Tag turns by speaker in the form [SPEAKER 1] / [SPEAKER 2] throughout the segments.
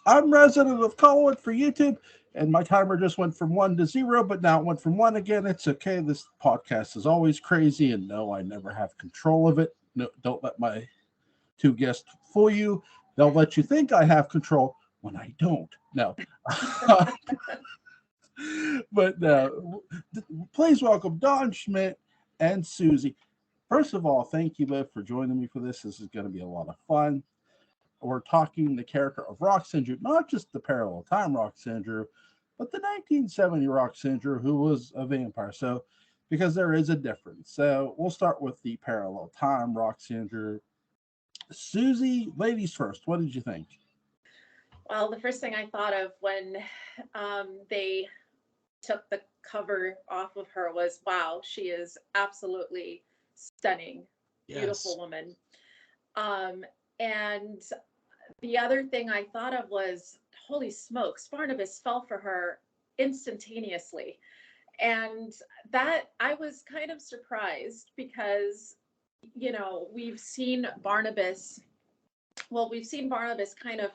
[SPEAKER 1] I'm resident of Colwood for YouTube, and my timer just went from 1 to 0, but now it went from 1 again. It's okay. This podcast is always crazy, and no, I never have control of it. No, don't let my two guests fool you. They'll let you think I have control when I don't. No. But please welcome Don Schmidt and Susie. First of all, thank you both for joining me for this. This is going to be a lot of fun. We're talking the character of Roxanne Drew, not just the parallel time Roxanne Drew, but the 1970 Roxanne Drew, who was a vampire. So, because there is a difference. So, we'll start with the parallel time Roxanne Drew. Susie, ladies first. What did you think?
[SPEAKER 2] Well, the first thing I thought of when they took the cover off of her was, wow, she is absolutely stunning, beautiful woman. And the other thing I thought of was, holy smokes, Barnabas fell for her instantaneously. And that I was kind of surprised because, you know, we've seen Barnabas kind of,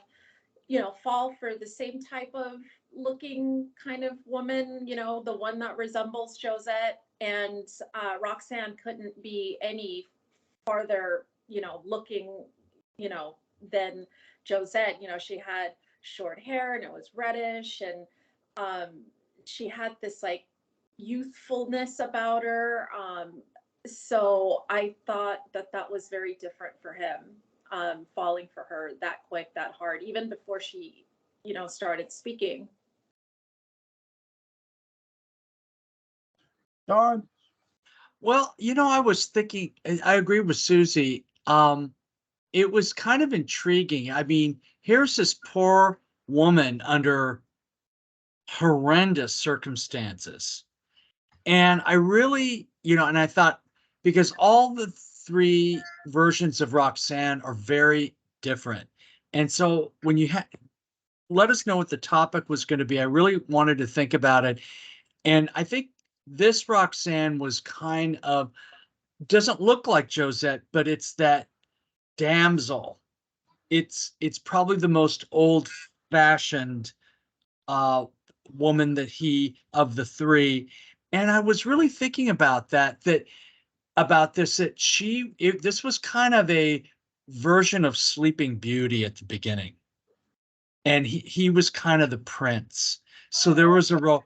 [SPEAKER 2] you know, fall for the same type of looking kind of woman, you know, the one that resembles Josette. And Roxanne couldn't be any farther, you know, looking, you know, than Josette. You know, she had short hair and it was reddish, and she had this like youthfulness about her. So I thought that that was very different for him, falling for her that quick, that hard, even before she, you know, started speaking.
[SPEAKER 1] Don?
[SPEAKER 3] Well, you know, I was thinking, I agree with Susie. It was kind of intriguing. I mean, here's this poor woman under horrendous circumstances. And I really, you know, and I thought, because all the three versions of Roxanne are very different. And so when you let us know what the topic was going to be, I really wanted to think about it. And I think this Roxanne was kind of, doesn't look like Josette, but it's that damsel. It's probably the most old-fashioned woman of the three. And I was really thinking about this this was kind of a version of Sleeping Beauty at the beginning, and he was kind of the prince. So there was a real,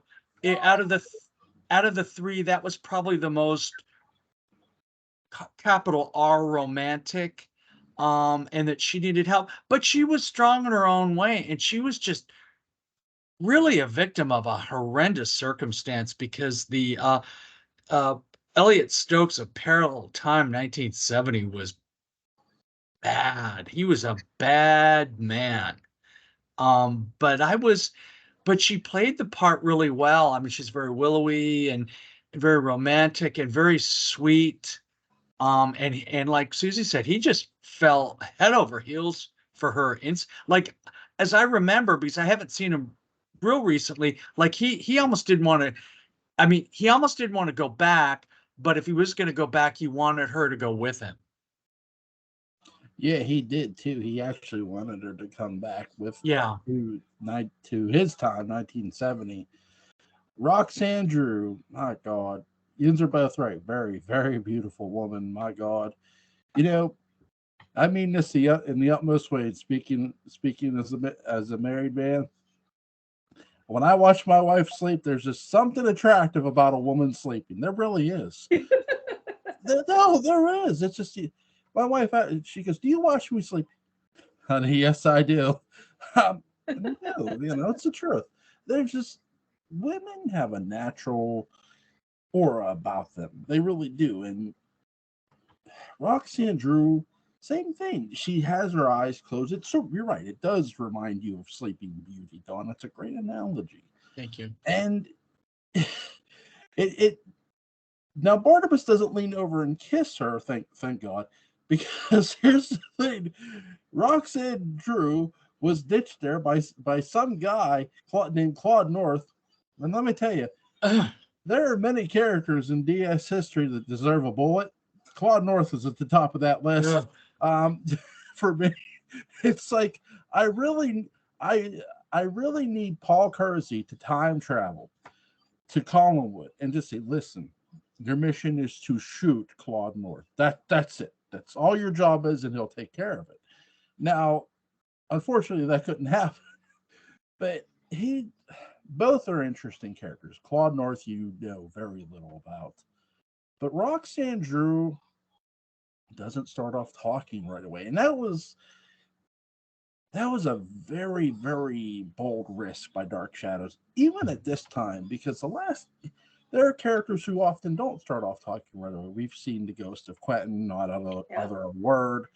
[SPEAKER 3] out of the three, that was probably the most capital R romantic, and that she needed help, but she was strong in her own way, and she was just really a victim of a horrendous circumstance, because the Elliot Stokes of Parallel Time 1970 was bad. He was a bad man. But she played the part really well. I mean, she's very willowy and very romantic and very sweet. And like Susie said, he just fell head over heels for her. Like, as I remember, because I haven't seen him real recently, like he almost didn't want to. I mean, he almost didn't want to go back, but if he was going to go back, he wanted her to go with him.
[SPEAKER 1] Yeah, he did too. He actually wanted her to come back with to his time, 1970. Roxanne Drew, my God. Yous are both right. Very, very beautiful woman. My God. You know, I mean this in the utmost way. Speaking as a married man, when I watch my wife sleep, there's just something attractive about a woman sleeping. There really is. No, there is. It's just my wife. She goes, "Do you watch me sleep, honey?" Yes, I do. No, you know, it's the truth. There's just women have a natural aura about them. They really do. And Roxanne Drew, same thing. She has her eyes closed. You're right. It does remind you of Sleeping Beauty, Dawn. That's a great analogy.
[SPEAKER 3] Thank you.
[SPEAKER 1] And it now Barnabas doesn't lean over and kiss her, thank God, because here's the thing: Roxanne Drew was ditched there by some guy named Claude North, and let me tell you, there are many characters in DS history that deserve a bullet. Claude North is at the top of that list. For me, it's like I really need Paul Kersey to time travel to Collinwood and just say, listen, your mission is to shoot Claude North. That's it. That's all your job is, and he'll take care of it. Now, unfortunately, that couldn't happen. But both are interesting characters. Claude North, you know very little about. But Roxanne Drew doesn't start off talking right away. And that was a very, very bold risk by Dark Shadows, even at this time, because there are characters who often don't start off talking right away. We've seen the Ghost of Quentin not utter a word.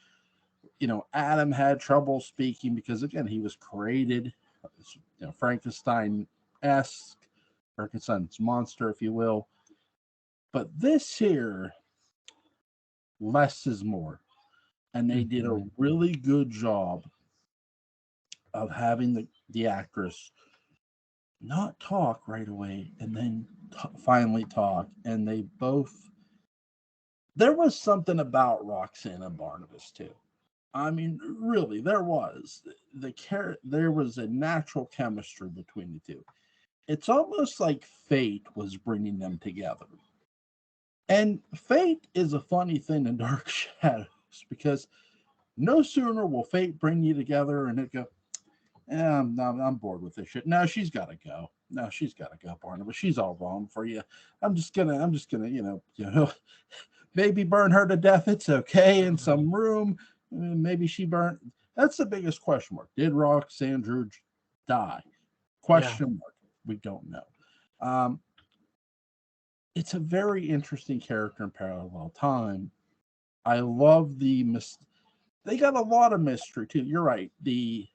[SPEAKER 1] You know, Adam had trouble speaking because, again, he was created, you know, Frankenstein-esque, Frankenstein's monster, if you will. But this here, less is more. And they did a really good job of having the actress not talk right away and then finally talk. And there was something about Roxanne and Barnabas too. I mean, really, there was there was a natural chemistry between the two. It's almost like fate was bringing them together. And fate is a funny thing in Dark Shadows because no sooner will fate bring you together and it go, I'm bored with this shit. No, she's got to go. No, she's got to go, Barnabas. She's all wrong for you. I'm just gonna, you know, maybe burn her to death. It's okay in some room. Maybe she burned. That's the biggest question mark. Did Roxanne Drew die? Question mark. We don't know. It's a very interesting character in Parallel Time. I love they got a lot of mystery too. You're right. The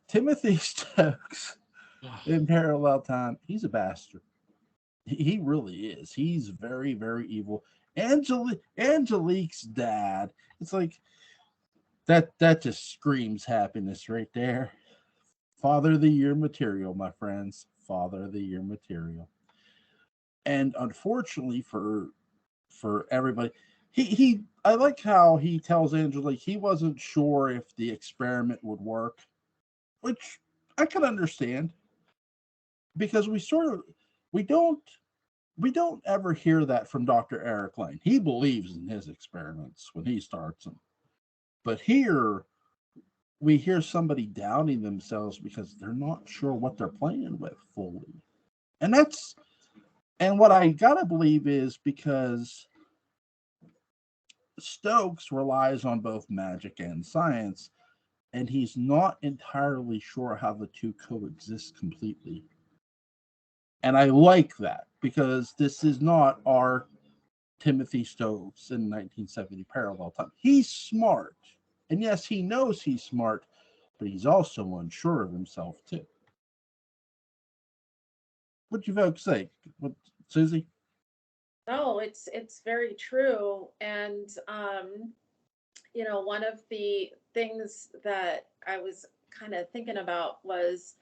[SPEAKER 1] Timothy Stokes in Parallel Time, he's a bastard. He really is. He's very, very evil. Angelique's dad, it's like that just screams happiness right there. Father of the Year material, my friends. Father of the Year material. And unfortunately for everybody, I like how he tells Angelique he wasn't sure if the experiment would work, which I can understand because we don't ever hear that from Dr. Eric Lane. He believes in his experiments when he starts them. But here we hear somebody doubting themselves because they're not sure what they're playing with fully. And what I gotta believe is because Stokes relies on both magic and science, and he's not entirely sure how the two coexist completely. And I like that because this is not our Timothy Stokes in 1970 Parallel Time. He's smart. And yes, he knows he's smart, but he's also unsure of himself too. What you folks say? What, Susie?
[SPEAKER 2] No, it's very true. And you know, one of the things that I was kind of thinking about was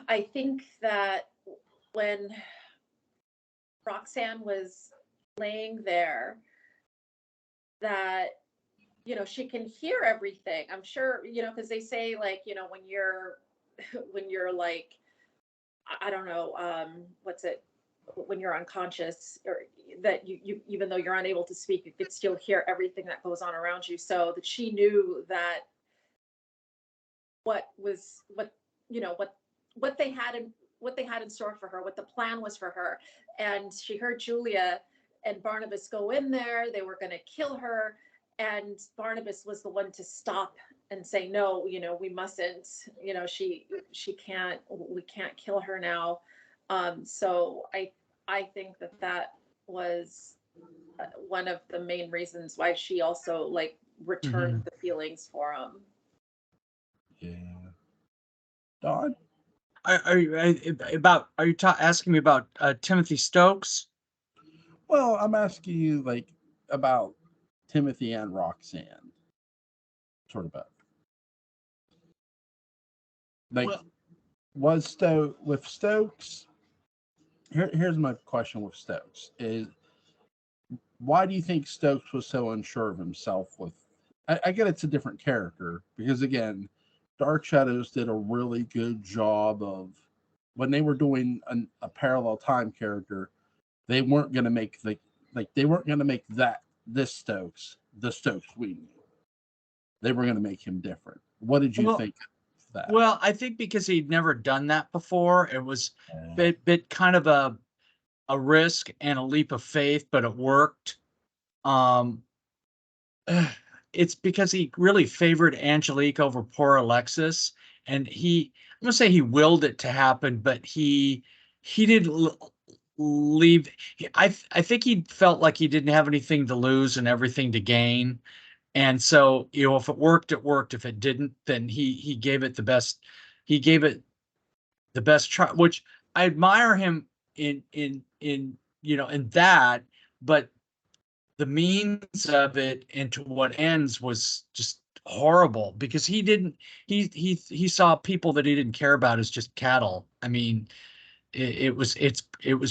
[SPEAKER 2] I think that when Roxanne was laying there, that, you know, she can hear everything. I'm sure, you know, because they say, like, you know, when you're when you're like, I don't know, what's it, when you're unconscious, or that you even though you're unable to speak, you could still hear everything that goes on around you. So that she knew that what you know, what they had in store for her, what the plan was for her. And she heard Julia and Barnabas go in there. They were going to kill her, and Barnabas was the one to stop and say, no, you know, we mustn't, you know, she can't, we can't kill her now. So I think that was one of the main reasons why she also like returned the feelings for him.
[SPEAKER 1] Yeah. Don?
[SPEAKER 3] Are you asking me about Timothy Stokes?
[SPEAKER 1] Well, I'm asking you like about Timothy and Roxanne. Sort of both. Like, was Stokes? Here's my question with Stokes: is why do you think Stokes was so unsure of himself with? I get it's a different character because again, Dark Shadows did a really good job of when they were doing a parallel time character, they weren't going to make they weren't going to make this Stokes the Stokes we knew. They were going to make him different. What did you think of that?
[SPEAKER 3] Well, I think because he'd never done that before, it was bit kind of a risk and a leap of faith, but it worked. It's because he really favored Angelique over poor Alexis, and I'm gonna say he willed it to happen, but he didn't leave. I think he felt like he didn't have anything to lose and everything to gain, and so if it worked, it worked. If it didn't, then he gave it the best. He gave it the best try, which I admire him in in that, but the means of it and to what ends was just horrible because he saw people that he didn't care about as just cattle. I mean, it was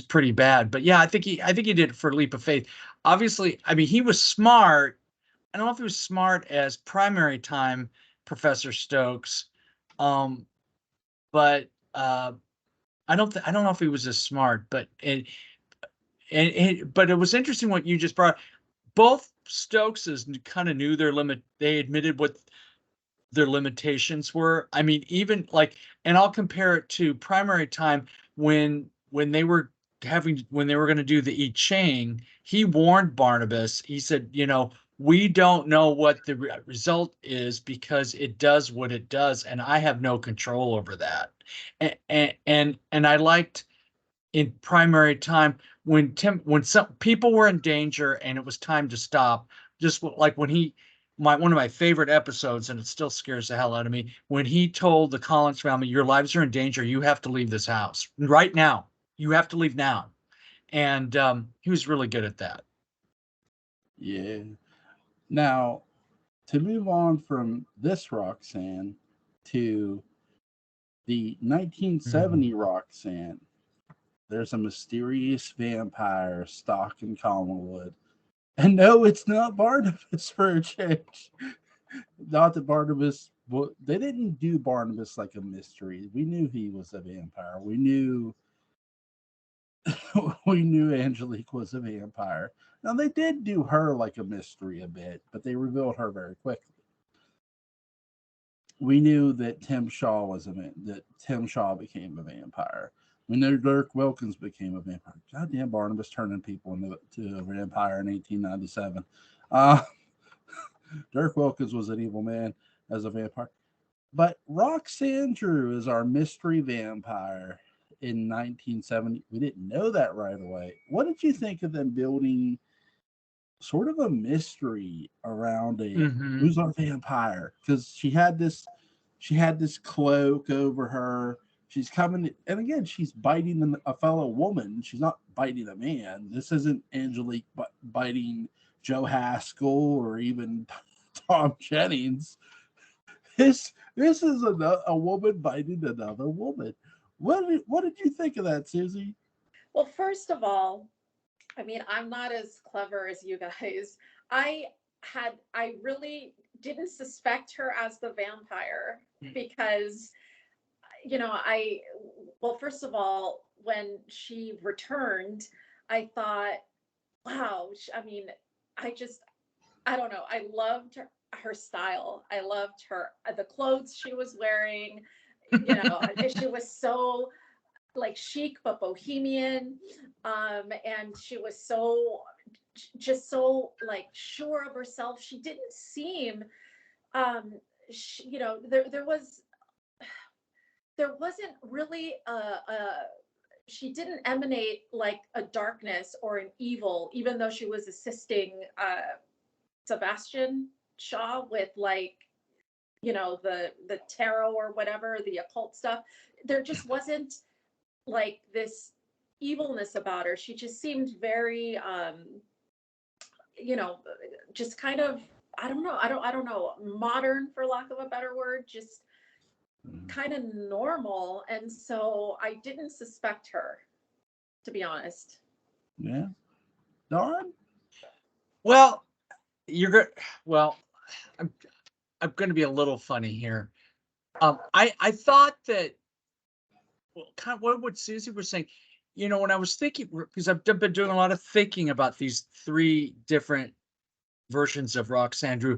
[SPEAKER 3] pretty bad. But yeah, I think he did it for a leap of faith. Obviously, I mean, he was smart. I don't know if he was smart as primary time Professor Stokes, but I don't know if he was as smart. But but it was interesting what you just brought. Both Stokeses kind of knew their limit. They admitted what their limitations were. I mean, even like, and I'll compare it to primary time when they were going to do the I Ching. He warned Barnabas. He said, we don't know what the result is because it does what it does, and I have no control over that. And I liked in primary time when some people were in danger and it was time to stop, just like when one of my favorite episodes, and it still scares the hell out of me, when he told the Collins family, your lives are in danger, you have to leave this house right now, you have to leave now. And he was really good at that.
[SPEAKER 1] Yeah. Now, to move on from this Roxanne to the 1970 Roxanne, there's a mysterious vampire stalking Collinwood. And no, it's not Barnabas for a change. Not that Barnabas, they didn't do Barnabas like a mystery. We knew he was a vampire. We knew Angelique was a vampire. Now they did do her like a mystery a bit, but they revealed her very quickly. We knew that Tim Shaw became a vampire. We knew Dirk Wilkins became a vampire. Goddamn Barnabas turning people into a vampire in 1897. Dirk Wilkins was an evil man as a vampire. But Roxanne Drew is our mystery vampire in 1970. We didn't know that right away. What did you think of them building sort of a mystery around who's our vampire? Because she had this cloak over her. She's coming, and again, she's biting a fellow woman. She's not biting a man. This isn't Angelique biting Joe Haskell or even Tom Jennings. This is a woman biting another woman. What did you think of that, Susie?
[SPEAKER 2] Well, first of all, I mean, I'm not as clever as you guys. I really didn't suspect her as the vampire because, well, first of all, when she returned, I thought, wow, I mean, I don't know. I loved her style. I loved the clothes she was wearing. She was so like chic but bohemian, and she was just so like sure of herself. She didn't seem, there wasn't really she didn't emanate like a darkness or an evil, even though she was assisting Sebastian Shaw with like the tarot or whatever, the occult stuff. There just wasn't like this evilness about her. She just seemed very just kind of, I don't know, modern, for lack of a better word, just kind of normal. And so I didn't suspect her, to be honest.
[SPEAKER 1] Yeah. Don?
[SPEAKER 3] Well, you're good. Well, I'm I'm going to be a little funny here. I thought that, well, kind of what Susie was saying. When I was thinking, because I've been doing a lot of thinking about these three different versions of Roxanne Drew,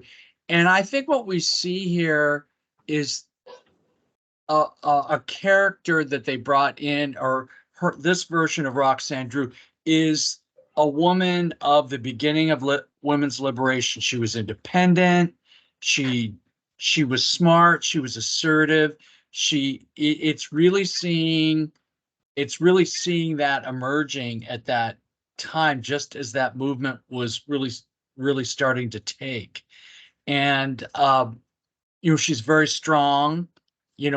[SPEAKER 3] and I think what we see here is a character that they brought in, or this version of Roxanne Drew is a woman of the beginning of women's liberation. She was independent. She she was smart. She was assertive. It's really seeing that emerging at that time, just as that movement was really starting to take. And she's very strong.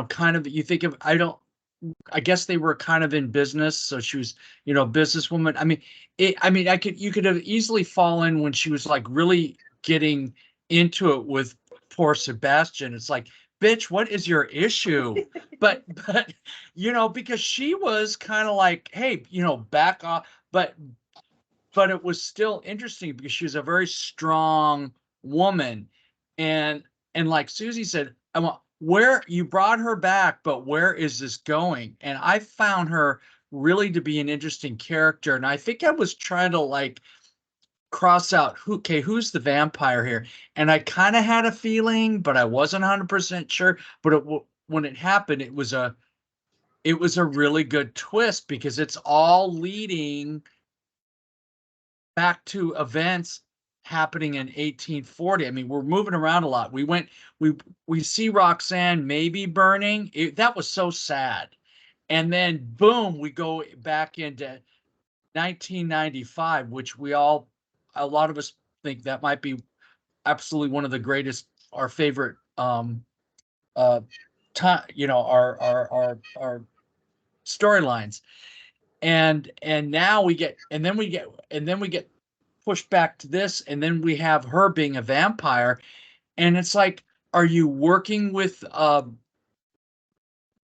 [SPEAKER 3] Kind of, you think of, I guess they were kind of in business, so she was, a businesswoman. You could have easily fallen when she was like really getting into it with poor Sebastian. It's like, bitch, what is your issue? But because she was kind of like, hey, back off. But it was still interesting because she was a very strong woman. And like Susie said, I want, where you brought her back, but where is this going? And I found her really to be an interesting character. And I think I was trying to like cross out who's the vampire here? And I kind of had a feeling, but I wasn't 100% sure. But when it happened, it was a really good twist, because it's all leading back to events happening in 1840. I mean, we're moving around a lot. We see Roxanne maybe burning. That was so sad. And then boom, we go back into 1995, which a lot of us think that might be absolutely one of the greatest, our favorite time, our storylines. And now we get pushed back to this, and then we have her being a vampire, and it's like, are you working with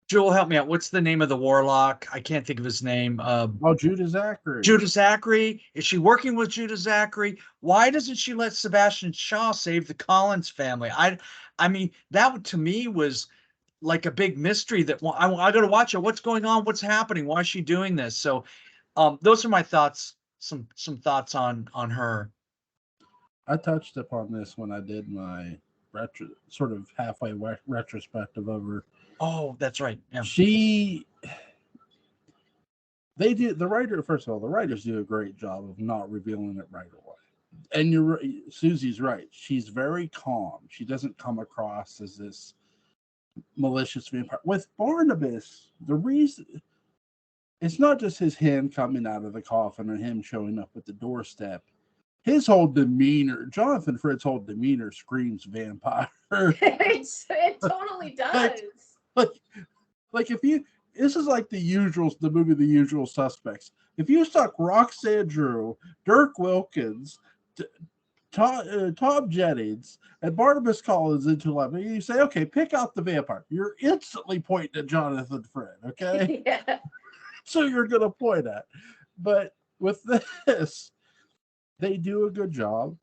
[SPEAKER 3] Jewel, help me out, what's the name of the warlock? I can't think of his name.
[SPEAKER 1] Judah Zachary.
[SPEAKER 3] Judah Zachary. Is she working with Judah Zachary? Why doesn't she let Sebastian Shaw save the Collins family? I mean, that to me was like a big mystery that I got to watch it. What's going on? What's happening? Why is she doing this? So those are my thoughts. Some thoughts on her.
[SPEAKER 1] I touched upon this when I did my sort of halfway retrospective of her.
[SPEAKER 3] Oh, that's right. Yeah.
[SPEAKER 1] They do, the writer, first of all, the writers do a great job of not revealing it right away. And Susie's right. She's very calm. She doesn't come across as this malicious vampire. With Barnabas, the reason, it's not just his hand coming out of the coffin and him showing up at the doorstep. His whole demeanor, Jonathan Fritz's whole demeanor screams vampire.
[SPEAKER 2] It totally does.
[SPEAKER 1] Like if you, this is like the movie The Usual Suspects. If you stuck Roxanne Drew, Dirk Wilkins, Tom Jennings, and Barnabas Collins into life, and you say, okay, pick out the vampire, you're instantly pointing at Jonathan Fritz, okay?
[SPEAKER 2] Yeah.
[SPEAKER 1] So you're going to point at. But with this, they do a good job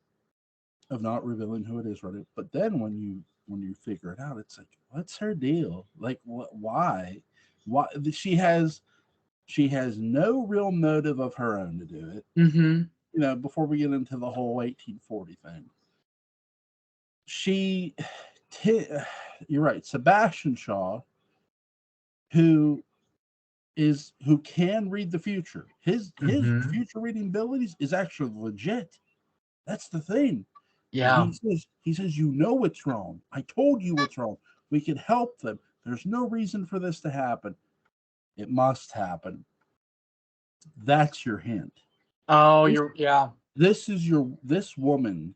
[SPEAKER 1] of not revealing who it is, right? But then when you figure it out, it's like, what's her deal? Like, why? She has no real motive of her own to do it.
[SPEAKER 3] Mm-hmm.
[SPEAKER 1] Before we get into the whole 1840 thing, you're right, Sebastian Shaw, who can read the future. His future reading abilities is actually legit. That's the thing.
[SPEAKER 3] Yeah.
[SPEAKER 1] He says, you know what's wrong. I told you what's wrong. We can help them. There's no reason for this to happen. It must happen. That's your hint.
[SPEAKER 3] Oh,
[SPEAKER 1] This woman.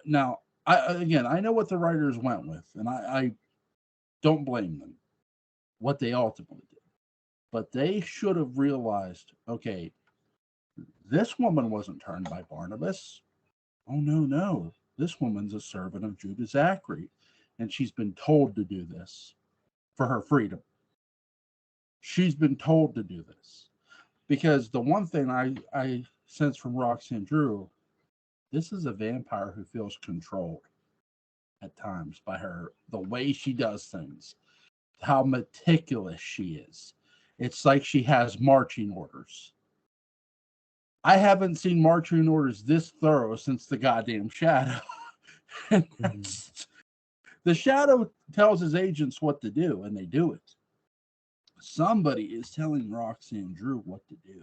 [SPEAKER 1] Now, I know what the writers went with, and I don't blame them, what they ultimately did. But they should have realized, okay, this woman wasn't turned by Barnabas. Oh, no. This woman's a servant of Judah Zachary, and she's been told to do this for her freedom. She's been told to do this. Because the one thing I sense from Roxanne Drew This is a vampire who feels controlled at times by her, the way she does things, how meticulous she is. It's like she has marching orders. I haven't seen marching orders this thorough since the goddamn Shadow. And the Shadow tells his agents what to do, and they do it. Somebody is telling Roxanne Drew what to do.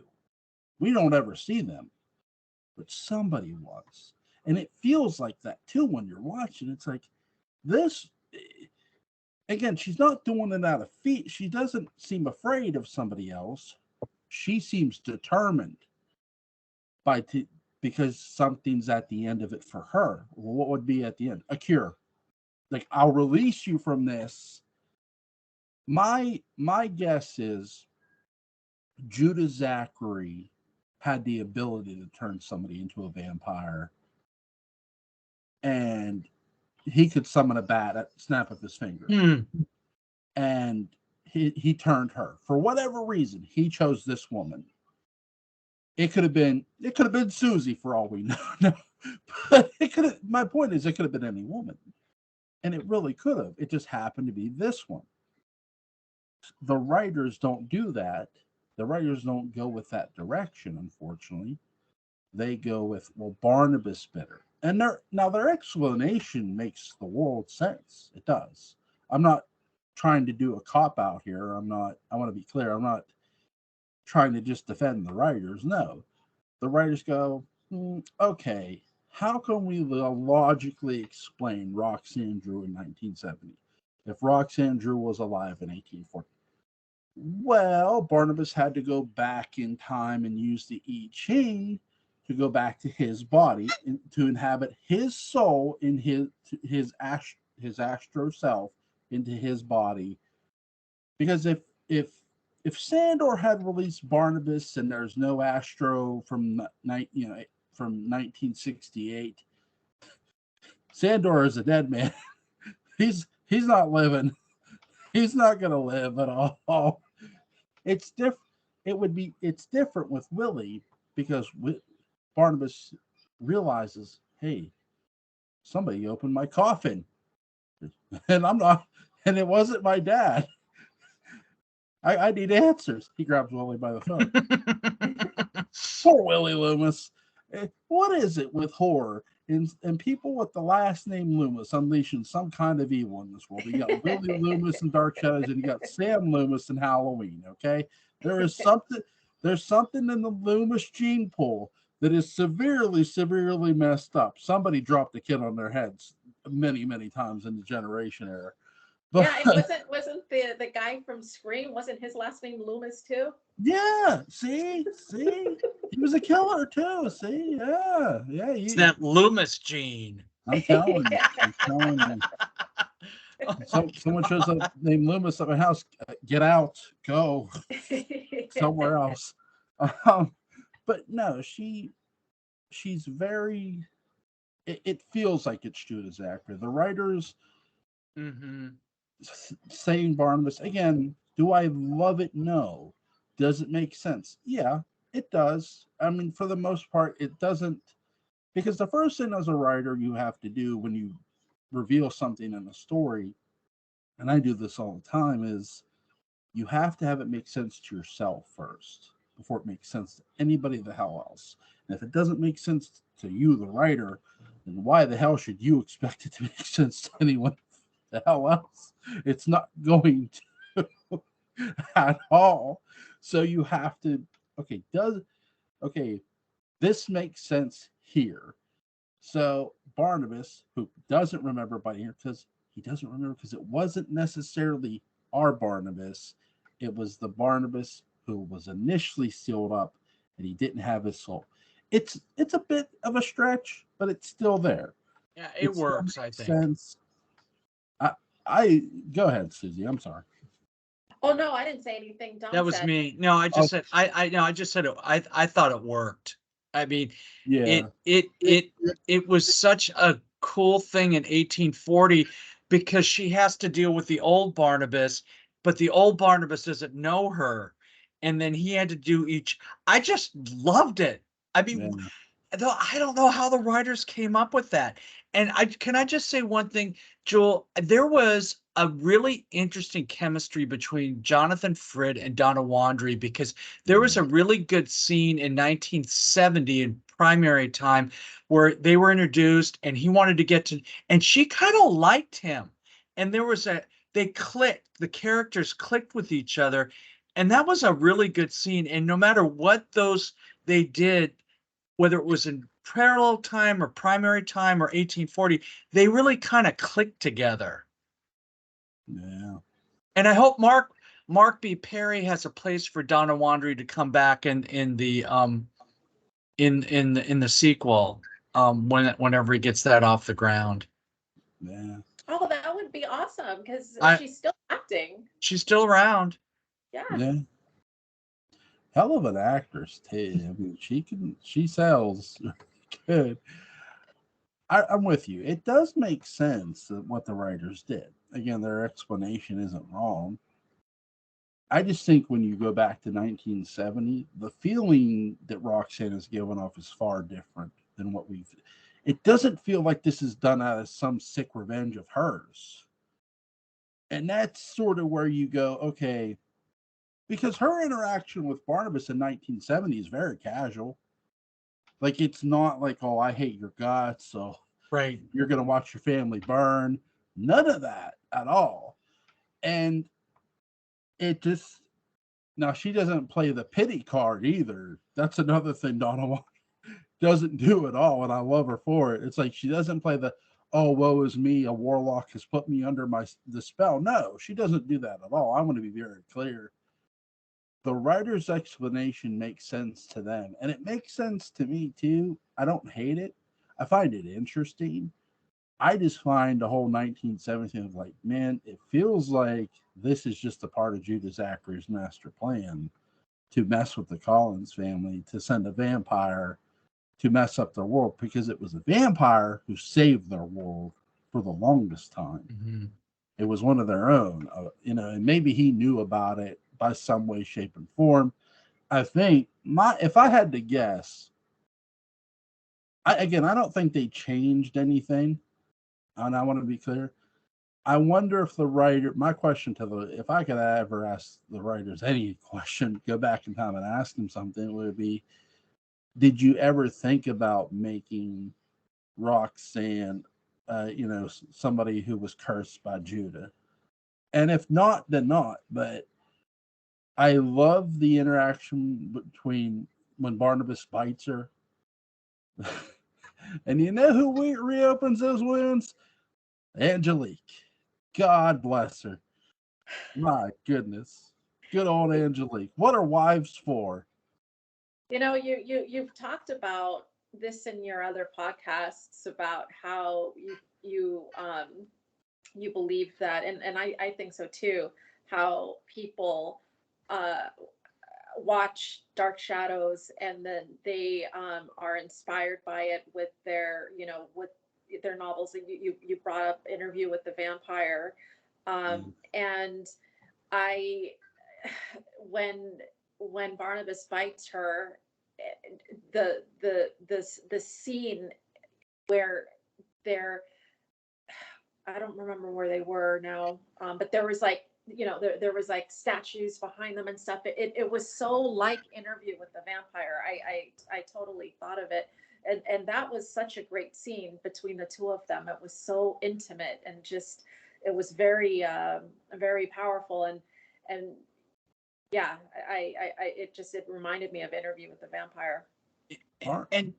[SPEAKER 1] We don't ever see them, but somebody was. And it feels like that too when you're watching. It's like this, again, she's not doing it out of fear. She doesn't seem afraid of somebody else. She seems determined because something's at the end of it for her. What would be at the end? A cure. Like, I'll release you from this. My guess is Judah Zachary had the ability to turn somebody into a vampire, and he could summon a bat at snap of his finger. And he turned her. For whatever reason, he chose this woman. It could have been Susie for all we know. No, but my point is, it could have been any woman. And it really could have. It just happened to be this one. The writers don't do that. The writers don't go with that direction, unfortunately. They go with, well, Barnabas bit her. And their explanation makes the world sense. It does. I'm not trying to do a cop-out here. I want to be clear. I'm not trying to just defend the writers. No. The writers go, okay, how can we logically explain Roxanne Drew in 1970 if Roxanne Drew was alive in 1840? Well, Barnabas had to go back in time and use the I Ching to go back to his body, to inhabit his soul in his astro self into his body. Because if Sandor had released Barnabas and there's no astro from 1968, Sandor is a dead man. He's not living. He's not going to live at all. It's different. It's different with Willie, because Barnabas realizes, hey, somebody opened my coffin, and it wasn't my dad. I need answers. He grabs Willie by the phone. Poor Willie Loomis. What is it with horror and people with the last name Loomis unleashing some kind of evil in this world? You got Willie Loomis in Dark Shadows, and you got Sam Loomis in Halloween. Okay, there's something in the Loomis gene pool that is severely messed up. Somebody dropped a kid on their heads many times in the Generation era.
[SPEAKER 2] But, yeah, it wasn't the guy from Scream, wasn't his last name Loomis too?
[SPEAKER 1] Yeah, see, he was a killer too. See, yeah.
[SPEAKER 3] It's that Loomis gene.
[SPEAKER 1] I'm telling you. Someone shows up named Loomis at my house. Get out, go somewhere else. But no, she's very. It feels like it's Judah Zachary. The writers. Saying Barnabas again. Do I love it? No. Does it make sense? Yeah, it does. I mean, for the most part, it doesn't, because the first thing as a writer you have to do when you reveal something in a story, and I do this all the time, is you have to have it make sense to yourself first before it makes sense to anybody the hell else. And if it doesn't make sense to you, the writer, then why the hell should you expect it to make sense to anyone the hell else? It's not going to at all. So you have to, this makes sense here. So Barnabas, who doesn't remember by here, because it wasn't necessarily our Barnabas. It was the Barnabas who was initially sealed up and he didn't have his soul. It's a bit of a stretch, but it's still there.
[SPEAKER 3] Yeah, it works, I think.
[SPEAKER 1] Sense. I go ahead, Susie. I'm sorry.
[SPEAKER 2] Oh no, I didn't say anything. Don
[SPEAKER 3] that was
[SPEAKER 2] said.
[SPEAKER 3] Me. No, I just said I just said it. I thought it worked. I mean,
[SPEAKER 1] yeah,
[SPEAKER 3] it was such a cool thing in 1840 because she has to deal with the old Barnabas, but the old Barnabas doesn't know her, and then he had to do each. I just loved it. I mean, though I don't know how the writers came up with that. And can I just say one thing, Joel? There was a really interesting chemistry between Jonathan Frid and Donna Wandry, because there was a really good scene in 1970 in Primary Time where they were introduced and he wanted to get to, and she kind of liked him. And they clicked, the characters clicked with each other. And that was a really good scene. And no matter what they did, whether it was in parallel time or primary time or 1840, they really kind of clicked together.
[SPEAKER 1] Yeah.
[SPEAKER 3] And I hope Mark B. Perry has a place for Donna Wandry to come back in the sequel, whenever he gets that off the ground.
[SPEAKER 1] Yeah.
[SPEAKER 2] Oh, that would be awesome, because she's still acting.
[SPEAKER 3] She's still around.
[SPEAKER 2] Yeah.
[SPEAKER 1] Yeah. Hell of an actress too. I mean, she sells good. I'm with you. It does make sense that what the writers did. Again, their explanation isn't wrong. I just think when you go back to 1970, the feeling that Roxanne is giving off is far different than what we've. It doesn't feel like this is done out of some sick revenge of hers. And that's sort of where you go, okay, because her interaction with Barnabas in 1970 is very casual. Like, it's not like, oh, I hate your guts, so
[SPEAKER 3] right,
[SPEAKER 1] you're going to watch your family burn. None of that at all. And it just, now she doesn't play the pity card either. That's another thing Donna doesn't do at all, and I love her for it. It's like she doesn't play the, oh, woe is me, a warlock has put me under the spell. No, she doesn't do that at all. I want to be very clear. The writer's explanation makes sense to them, and it makes sense to me too. I don't hate it. I find it interesting. I just find the whole 1917 like, man, it feels like this is just a part of Judah Zachary's master plan to mess with the Collins family, to send a vampire to mess up their world, because it was a vampire who saved their world for the longest time.
[SPEAKER 3] Mm-hmm.
[SPEAKER 1] It was one of their own, and maybe he knew about it by some way, shape, and form. I think if I had to guess, I don't think they changed anything, and I want to be clear. I wonder if the writer, my question if I could ever ask the writers any question, go back in time and ask them something, would be, did you ever think about making Roxanne, somebody who was cursed by Judah? And if not, then not. But I love the interaction between when Barnabas bites her. And you know who reopens those wounds? Angelique. God bless her. My goodness. Good old Angelique. What are wives for?
[SPEAKER 2] You've talked about this in your other podcasts about how you believe that, and I think so too, how people watch Dark Shadows and then they are inspired by it with their novels. You brought up Interview with the Vampire, and I when Barnabas bites her, the scene where they're, I don't remember where they were now, but there was like, there was like statues behind them and stuff. It was so like Interview with the Vampire. I totally thought of it. And that was such a great scene between the two of them. It was so intimate and just, it was very, very powerful. And yeah, it reminded me of Interview with the Vampire.
[SPEAKER 3] And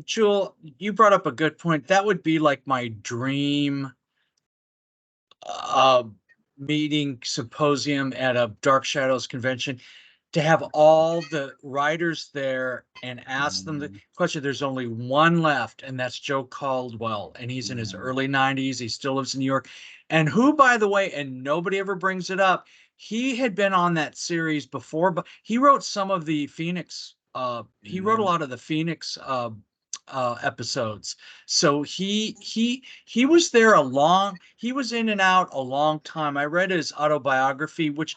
[SPEAKER 3] Jewel, you brought up a good point. That would be like my dream meeting symposium at a Dark Shadows convention, to have all the writers there and ask them the question. There's only one left, and that's Joe Caldwell, and he's in his early 90s. He still lives in New York, and who, by the way, and nobody ever brings it up, he had been on that series before, but he wrote some of the Phoenix. He wrote a lot of the Phoenix episodes. So he was there he was in and out a long time. I read his autobiography, which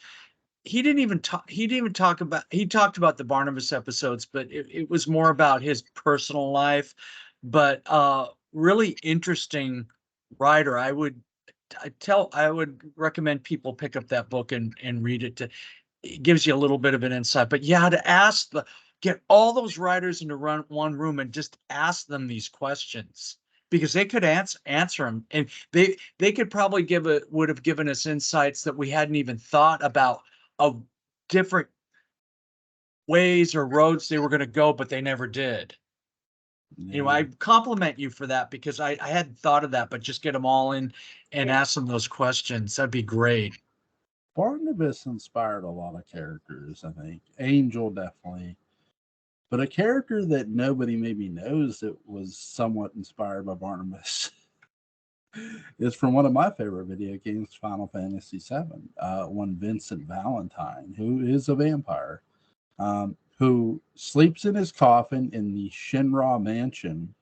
[SPEAKER 3] he didn't even talk about, he talked about the Barnabas episodes, but it was more about his personal life. But really interesting writer. I would recommend people pick up that book and read it. It gives you a little bit of an insight. But yeah, to get all those writers into one room and just ask them these questions, because they could answer them, and they could probably would have given us insights that we hadn't even thought about, of different ways or roads they were going to go, but they never did. Yeah. I compliment you for that, because I hadn't thought of that, but just get them all in and ask them those questions. That'd be great.
[SPEAKER 1] Barnabas inspired a lot of characters, I think. Angel, definitely. But a character that nobody maybe knows that was somewhat inspired by Barnabas is from one of my favorite video games, Final Fantasy VII. One Vincent Valentine, who is a vampire, who sleeps in his coffin in the Shinra mansion.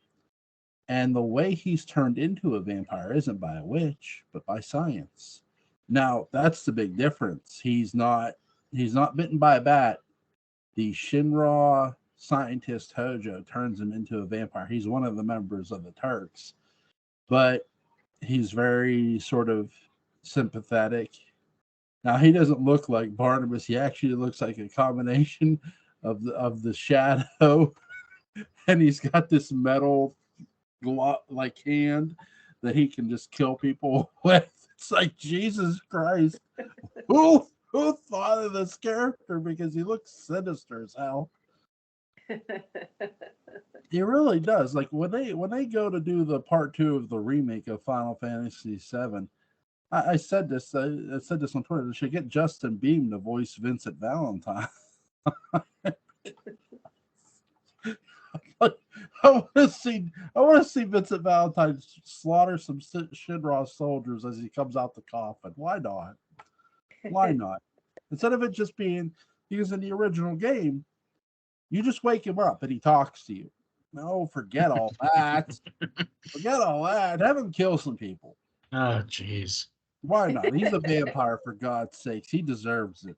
[SPEAKER 1] And the way he's turned into a vampire isn't by a witch, but by science. Now, that's the big difference. He's not bitten by a bat. The Shinra scientist Hojo turns him into a vampire. He's one of the members of the Turks, but he's very sort of sympathetic. Now, he doesn't look like Barnabas. He actually looks like a combination of the shadow, and he's got this metal like hand that he can just kill people with. It's like, Jesus Christ, who thought of this character? Because he looks sinister as hell. He really does. Like when they go to do the part 2 of the remake of Final Fantasy VII, I said this on Twitter. They should get Justin Beam to voice Vincent Valentine. I want to see Vincent Valentine slaughter some Shinra soldiers as he comes out the coffin. Why not? Why not? Instead of it just being, because in the original game, you just wake him up and he talks to you. No, forget all that. Forget all that. Have him kill some people.
[SPEAKER 3] Oh, jeez.
[SPEAKER 1] Why not? He's a vampire, for God's sakes. He deserves it.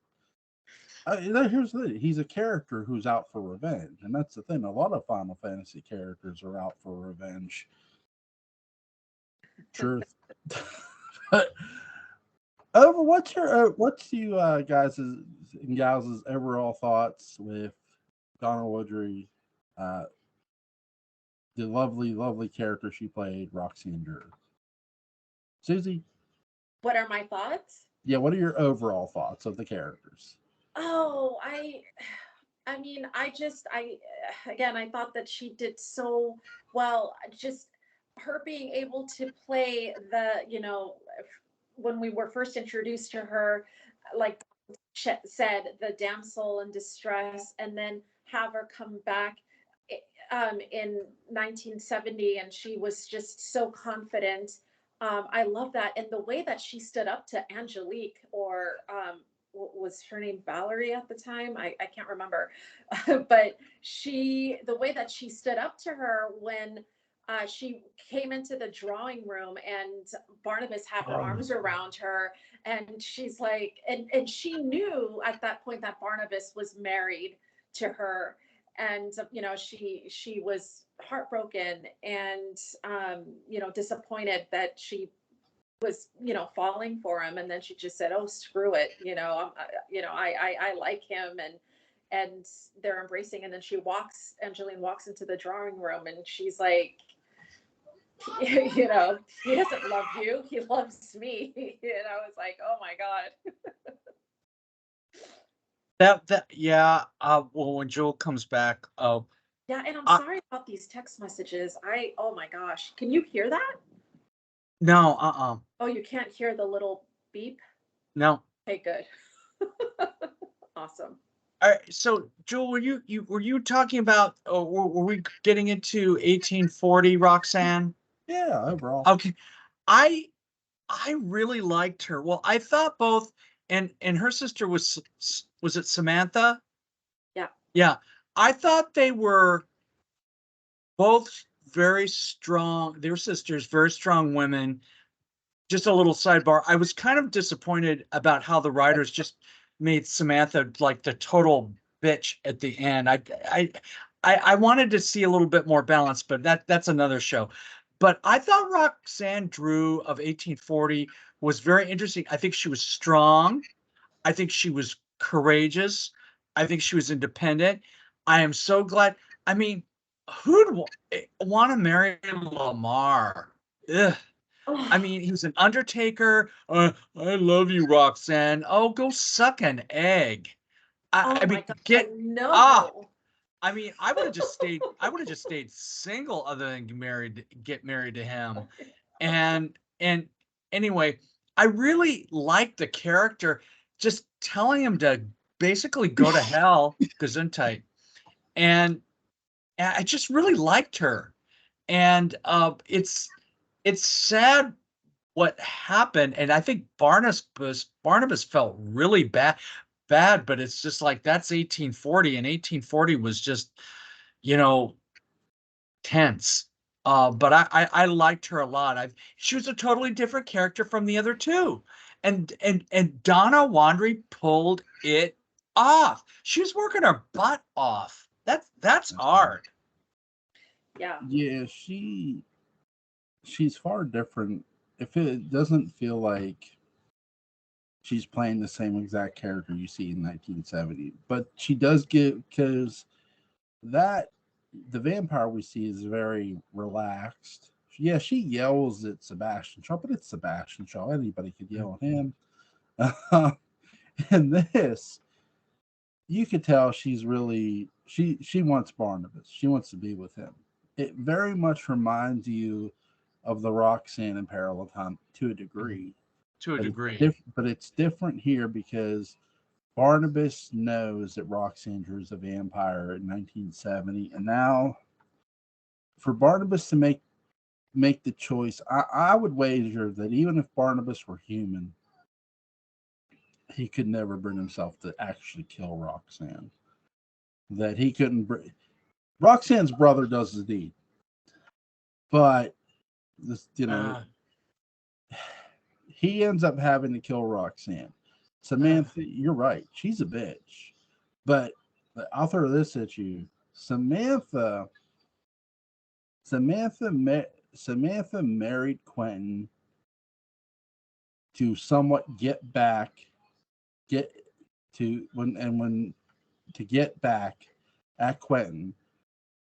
[SPEAKER 1] Here's the thing. He's a character who's out for revenge, and that's the thing. A lot of Final Fantasy characters are out for revenge. Truth. What's you guys' and gals' overall thoughts with Donna Woodry, the lovely character she played, Roxanne Drew? Susie?
[SPEAKER 2] What are my thoughts?
[SPEAKER 1] Yeah, what are your overall thoughts of the characters?
[SPEAKER 2] Oh, I mean, I thought that she did so well. Just her being able to play when we were first introduced to her, like said, the damsel in distress, and then have her come back in 1970, and she was just so confident. I love that, and the way that she stood up to Angelique, or was her name Valerie at the time? I can't remember, but the way that she stood up to her when she came into the drawing room and Barnabas had her arms around her, and she's like, and she knew at that point that Barnabas was married to her, and she was heartbroken and disappointed that she was falling for him, and then she just said, oh, screw it, I like him, and they're embracing, and then Angeline walks into the drawing room, and she's like, he doesn't love you, he loves me. And I was like, oh my God.
[SPEAKER 3] Well, when Joel comes back,
[SPEAKER 2] yeah, and I'm sorry about these text messages. Oh my gosh, can you hear that?
[SPEAKER 3] No,
[SPEAKER 2] Oh, you can't hear the little beep?
[SPEAKER 3] No.
[SPEAKER 2] Okay, good. Awesome.
[SPEAKER 3] All right, so Joel, were you talking about, were we getting into 1840, Roxanne?
[SPEAKER 1] Yeah, overall.
[SPEAKER 3] Okay. I really liked her. Well, I thought both, and her sister was it Samantha?
[SPEAKER 2] Yeah.
[SPEAKER 3] Yeah. I thought they were both very strong. They were sisters, very strong women. Just a little sidebar. I was kind of disappointed about how the writers just made Samantha like the total bitch at the end. I wanted to see a little bit more balance, but that's another show. But I thought Roxanne Drew of 1840 was very interesting. I think she was strong. I think she was courageous. I think she was independent. I am so glad. I mean, who'd want to marry Lamar? Ugh. I mean, he was an undertaker. I love you, Roxanne. Oh, go suck an egg.
[SPEAKER 2] Oh
[SPEAKER 3] I
[SPEAKER 2] my
[SPEAKER 3] mean,
[SPEAKER 2] God,
[SPEAKER 3] get
[SPEAKER 2] no.
[SPEAKER 3] I mean, I would have just stayed. I would have just stayed single, other than get married to him. And anyway, I really liked the character, just telling him to basically go to hell, Gesundheit. And I just really liked her. And it's sad what happened, and I think Barnabas felt really bad, but it's just like that's 1840, and 1840 was just, you know, tense. But I liked her a lot. She was a totally different character from the other two, and Donna Wandry pulled it off. She was working her butt off. That's hard.
[SPEAKER 2] Yeah.
[SPEAKER 1] Yeah, she's far different. If it doesn't feel like she's playing the same exact character you see in 1970, but she does get, because that the vampire we see is very relaxed. Yeah, she yells at Sebastian Shaw, but it's Sebastian Shaw. Anybody could yell at him. And this, you could tell she's really she wants Barnabas. She wants to be with him. It very much reminds you of the Roxanne and Parallel Time to a degree.
[SPEAKER 3] To a
[SPEAKER 1] But
[SPEAKER 3] degree.
[SPEAKER 1] but it's different here because Barnabas knows that Roxanne Drew is a vampire in 1970, and now for Barnabas to make the choice, I would wager that even if Barnabas were human, he could never bring himself to actually kill Roxanne. That he couldn't. Roxanne's brother does the deed, but this, he ends up having to kill Roxanne. Samantha, you're right. She's a bitch. But I'll throw this at you. Samantha married Quentin to somewhat get back at Quentin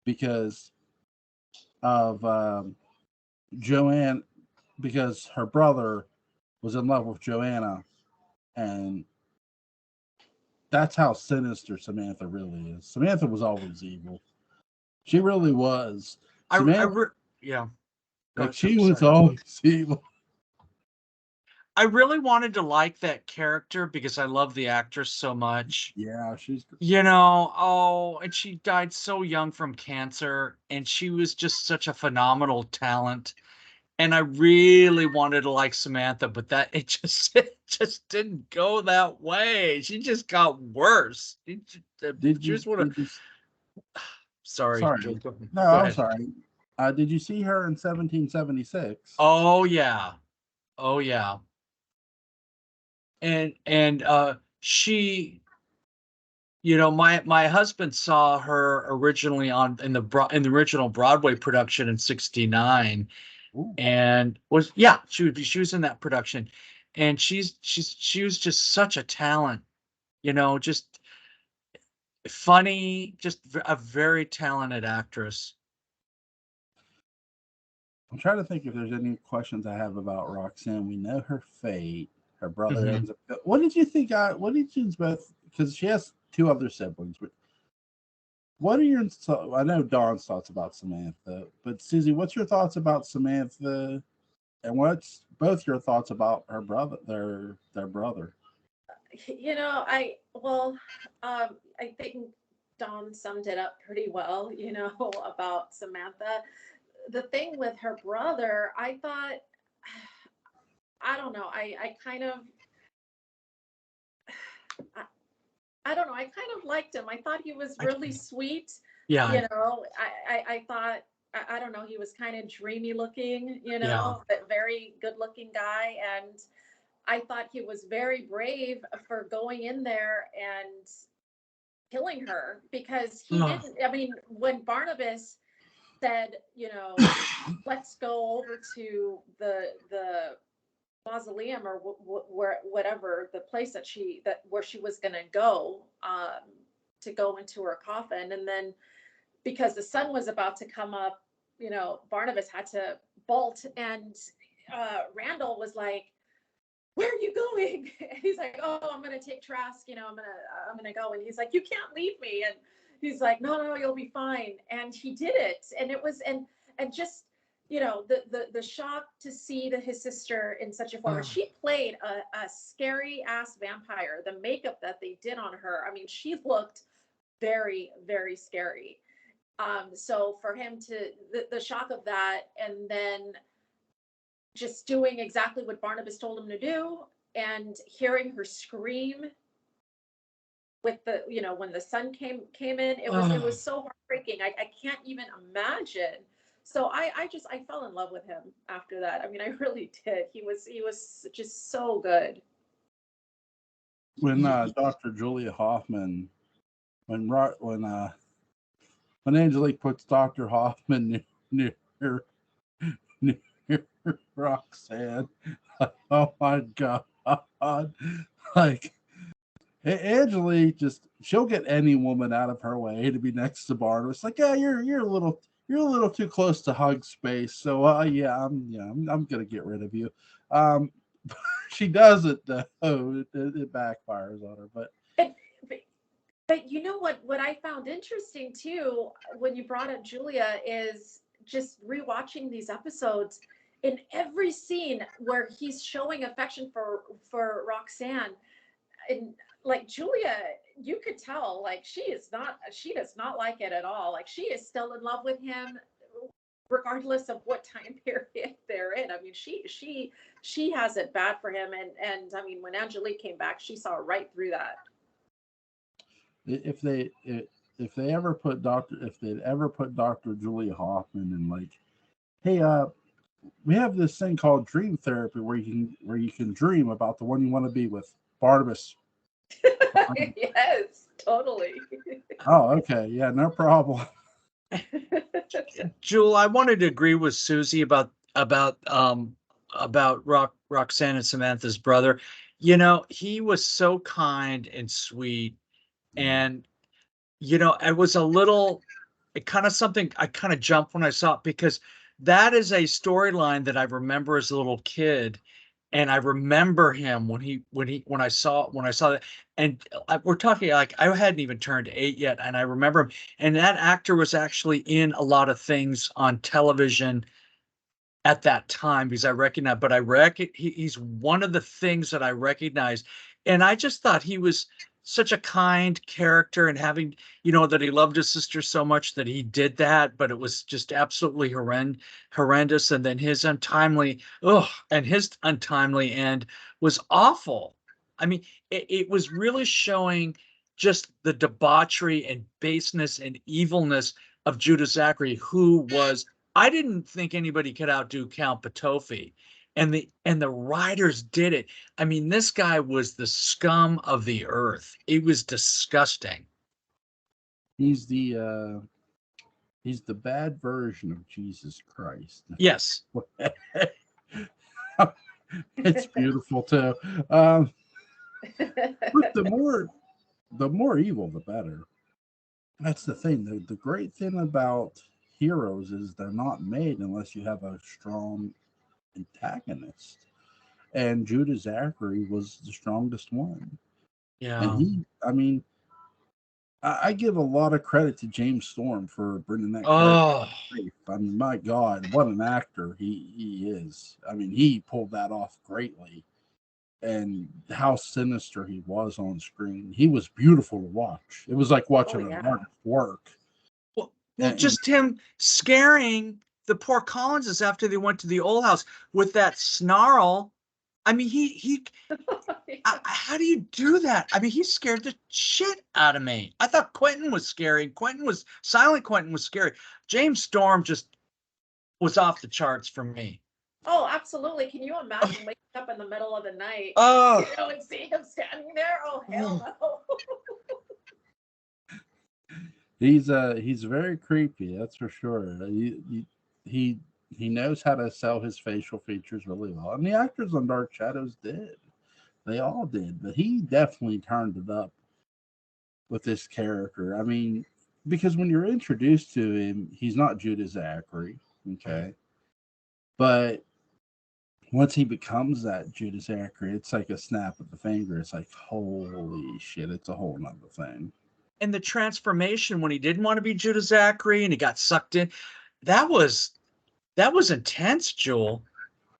[SPEAKER 1] because of Joanne, because her brother was in love with Joanna, and that's how sinister Samantha really is. Samantha was always evil. She really was.
[SPEAKER 3] Yeah.
[SPEAKER 1] Like, she was always evil.
[SPEAKER 3] I really wanted to like that character because I love the actress so much.
[SPEAKER 1] Yeah, she's,
[SPEAKER 3] and she died so young from cancer, and she was just such a phenomenal talent. And I really wanted to like Samantha, but it just didn't go that way. She just got worse. Sorry.
[SPEAKER 1] No, I'm sorry. Did you see her in 1776?
[SPEAKER 3] Oh yeah. Oh yeah. And she, my husband saw her originally in the original Broadway production in 1969.
[SPEAKER 1] Ooh.
[SPEAKER 3] And she was in that production, and she was just such a talent, just funny, just a very talented actress.
[SPEAKER 1] I'm trying to think if there's any questions I have about Roxanne. We know her fate. Her brother ends up. What did you think? What did you both? Because she has two other siblings. But what are your? I know Don's thoughts about Samantha, but Susie, what's your thoughts about Samantha? And what's both your thoughts about her brother? Their brother.
[SPEAKER 2] I think Don summed it up pretty well. About Samantha. The thing with her brother, I thought, I don't know. I kind of, I don't know. I kind of liked him. I thought he was really sweet.
[SPEAKER 3] Yeah.
[SPEAKER 2] I thought, I don't know. He was kind of dreamy looking, but very good looking guy. And I thought he was very brave for going in there and killing her, because he didn't, I mean, when Barnabas said, let's go over to the mausoleum, or whatever the place where she was going to go into her coffin. And then because the sun was about to come up, Barnabas had to bolt, and Randall was like, where are you going? And he's like, oh, I'm going to take Trask, I'm going to go. And he's like, you can't leave me. And he's like, no, you'll be fine. And he did it. And it was, and just, the shock to see his sister in such a form. She played a scary ass vampire. The makeup that they did on her, I mean, she looked very, very scary. So for him to, the shock of that, and then just doing exactly what Barnabas told him to do, and hearing her scream with the, when the sun came in, it was so heartbreaking. I can't even imagine. So I fell in love with him after that. I mean, I really did. He was just so good.
[SPEAKER 1] When Dr. Julia Hoffman, when Angelique puts Dr. Hoffman near Roxanne, oh my God, like Angelique, she'll get any woman out of her way to be next to Barnabas. Like, yeah, you're a little too close to hug space, so I'm gonna get rid of you. She does it though. It backfires on her, but
[SPEAKER 2] you know what I found interesting too, when you brought up Julia, is just rewatching these episodes. In every scene where he's showing affection for Roxanne, and like Julia, you could tell, like, she does not like it at all. Like, she is still in love with him, regardless of what time period they're in. I mean, she has it bad for him, and I mean, when Angelique came back, she saw right through that.
[SPEAKER 1] If they'd ever put Dr. Julia Hoffman in, like, hey, we have this thing called dream therapy where you can dream about the one you want to be with, Barnabas.
[SPEAKER 2] Yes, totally.
[SPEAKER 1] Oh, okay, yeah, no problem.
[SPEAKER 3] Jewel, I wanted to agree with Susie about Roxanne and Samantha's brother. He was so kind and sweet, and it was kind of something I kind of jumped when I saw it, because that is a storyline that I remember as a little kid. And I remember him when I saw that, and we're talking, like, I hadn't even turned 8 yet, and I remember him. And that actor was actually in a lot of things on television at that time, because I recognize, but he's one of the things that I recognized, and I just thought he was such a kind character, and having, that he loved his sister so much that he did that, but it was just absolutely horrendous. And then his untimely end was awful. I mean, it was really showing just the debauchery and baseness and evilness of Judah Zachary, who was, I didn't think anybody could outdo Count Petofi. And the writers did it. I mean, this guy was the scum of the earth. It was disgusting.
[SPEAKER 1] He's the bad version of Jesus Christ.
[SPEAKER 3] Yes.
[SPEAKER 1] It's beautiful too. But the more evil, the better. That's the thing. The great thing about heroes is they're not made unless you have a strong antagonist. And Judah Zachary was the strongest one.
[SPEAKER 3] Yeah.
[SPEAKER 1] And I give a lot of credit to James Storm for bringing that
[SPEAKER 3] character
[SPEAKER 1] to life. I mean, my God, what an actor he is. I mean, he pulled that off greatly. And how sinister he was on screen. He was beautiful to watch. It was like watching an artist work.
[SPEAKER 3] Well, just him scaring the poor Collinses after they went to the old house with that snarl. I mean, how do you do that? I mean, he scared the shit out of me. I thought Quentin was scary. Silent Quentin was scary. James Storm just was off the charts for me.
[SPEAKER 2] Oh, absolutely. Can you imagine waking up in the middle of the night, and seeing him standing there? Oh, hell no.
[SPEAKER 1] He's very creepy, that's for sure. He knows how to sell his facial features really well, and the actors on Dark Shadows did. They all did, but he definitely turned it up with this character. I mean, because when you're introduced to him, he's not Judah Zachary, okay, but once he becomes that Judah Zachary, it's like a snap of the finger. It's like, holy shit, it's a whole nother thing.
[SPEAKER 3] And the transformation when he didn't want to be Judah Zachary and he got sucked in, that was intense, Joel.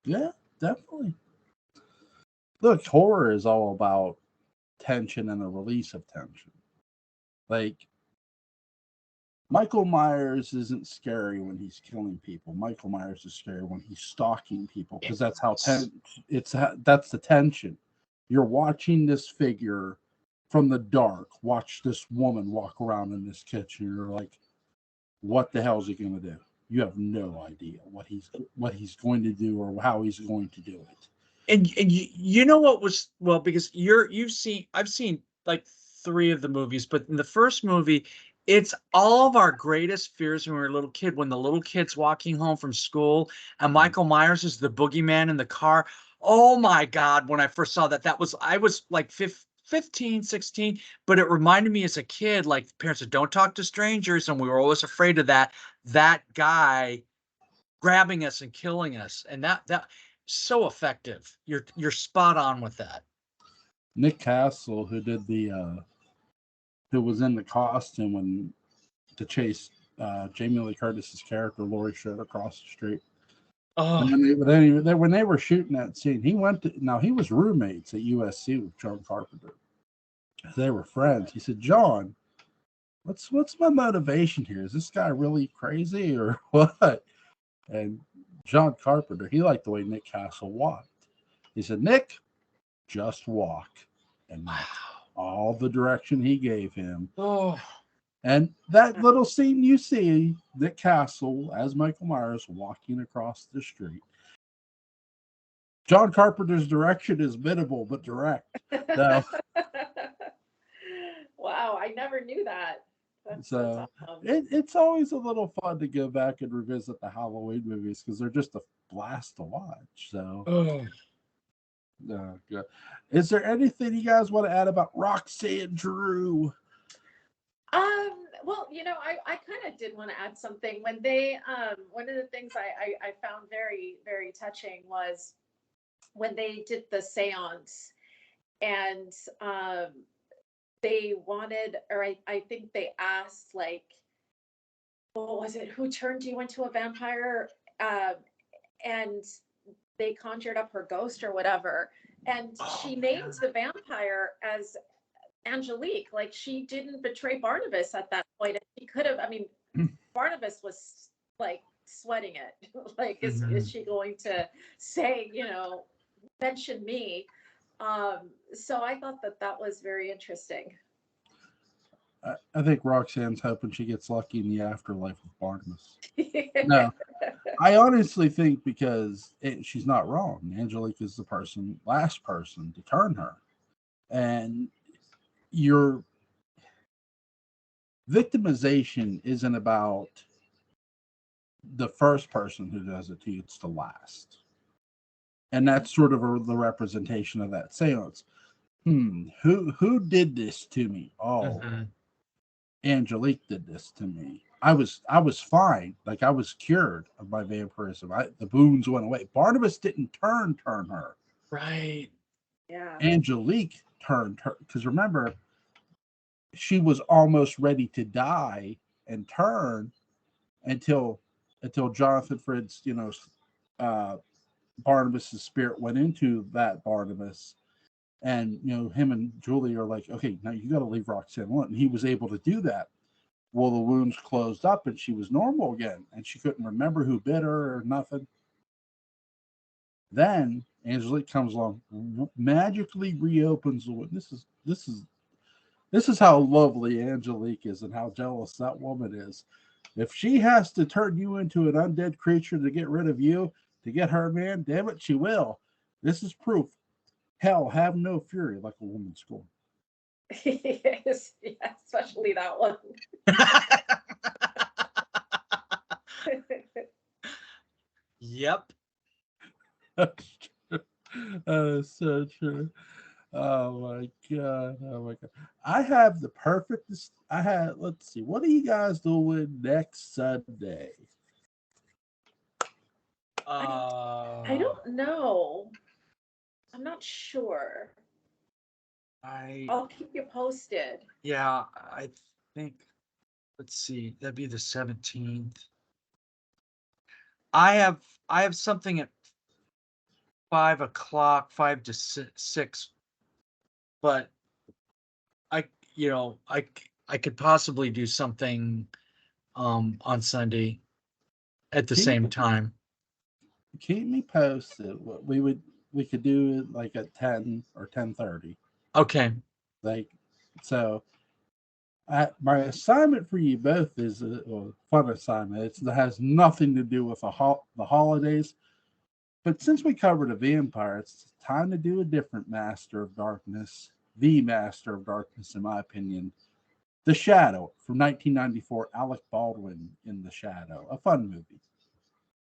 [SPEAKER 1] Yeah, definitely. Look, horror is all about tension and the release of tension. Like, Michael Myers isn't scary when he's killing people. Michael Myers is scary when he's stalking people, because that's how that's the tension. You're watching this figure from the dark. Watch this woman walk around in this kitchen. You're like, what the hell is he going to do? You have no idea what he's going to do or how he's going to do it.
[SPEAKER 3] And you know what was, well, because I've seen like 3 of the movies, but in the first movie, it's all of our greatest fears when we were a little kid. When the little kid's walking home from school and Michael Myers is the boogeyman in the car. Oh my God. When I first saw that, I was like 15, 16, but it reminded me as a kid, like parents said, don't talk to strangers. And we were always afraid of that guy grabbing us and killing us. And that so effective. You're spot on with that.
[SPEAKER 1] Nick Castle, who was in the costume to chase Jamie Lee Curtis's character Laurie Strode across the street.
[SPEAKER 3] Oh,
[SPEAKER 1] when they were shooting that scene, he was roommates at USC with John Carpenter. They were friends. He said, "John, what's my motivation here? Is this guy really crazy or what?" And John Carpenter, he liked the way Nick Castle walked. He said, "Nick, just walk." And wow, all the direction he gave him.
[SPEAKER 3] Oh.
[SPEAKER 1] And that little scene you see, Nick Castle as Michael Myers walking across the street. John Carpenter's direction is minimal but direct. So,
[SPEAKER 2] wow, I never knew that. That's awesome.
[SPEAKER 1] It's always a little fun to go back and revisit the Halloween movies because they're just a blast to watch. So, good. Is there anything you guys want to add about Roxanne Drew?
[SPEAKER 2] Well, I kind of did want to add something. When they, one of the things I found very, very touching was when they did the seance and they wanted, or I think they asked, like, what was it? Who turned you into a vampire? And they conjured up her ghost or whatever. And she named the vampire as Angelique. Like, she didn't betray Barnabas at that point. She could have, Barnabas was like sweating it. Like, is she going to say, mention me? So I thought that was very interesting.
[SPEAKER 1] I think Roxanne's hoping she gets lucky in the afterlife with Barnabas. No, I honestly think because she's not wrong. Angelique is the last person to turn her. And your victimization isn't about the first person who does it to you, it's the last. And that's sort of the representation of that seance. Who did this to me? Oh, Angelique did this to me. I was fine. Like, I was cured of my vampirism. The wounds went away. Barnabas didn't turn her.
[SPEAKER 3] Right.
[SPEAKER 2] Yeah.
[SPEAKER 1] Angelique turned her, because remember, she was almost ready to die and turn until Jonathan Fritz, Barnabas's spirit went into that Barnabas, and him and Julie are like, okay, now you got to leave Roxanne alone. And he was able to do that. Well, the wounds closed up and she was normal again, and she couldn't remember who bit her or nothing. Then Angelique comes along, magically reopens the wound. This is how lovely Angelique is and how jealous that woman is. If she has to turn you into an undead creature to get rid of you, to get her man. Damn it, she will. This is proof. Hell, have no fury like a woman scorned.
[SPEAKER 2] Yes, yeah, especially that one.
[SPEAKER 3] Yep.
[SPEAKER 1] So true. Oh my god. Oh my god. I have the perfect. I had. Let's see. What are you guys doing next Sunday?
[SPEAKER 2] I don't know. I'm not sure. I'll keep you posted.
[SPEAKER 3] Yeah, I think. Let's see. That'd be the 17th. I have something at 5 o'clock, 5 to 6, but I I could possibly do something on Sunday at the same time.
[SPEAKER 1] Keep me posted. What we could do it like at 10 or 10:30.
[SPEAKER 3] Okay.
[SPEAKER 1] Like so. My assignment for you both is a fun assignment. It has nothing to do with the holidays. But since we covered a vampire, it's time to do a different Master of Darkness. The Master of Darkness, in my opinion. The Shadow from 1994. Alec Baldwin in The Shadow. A fun movie.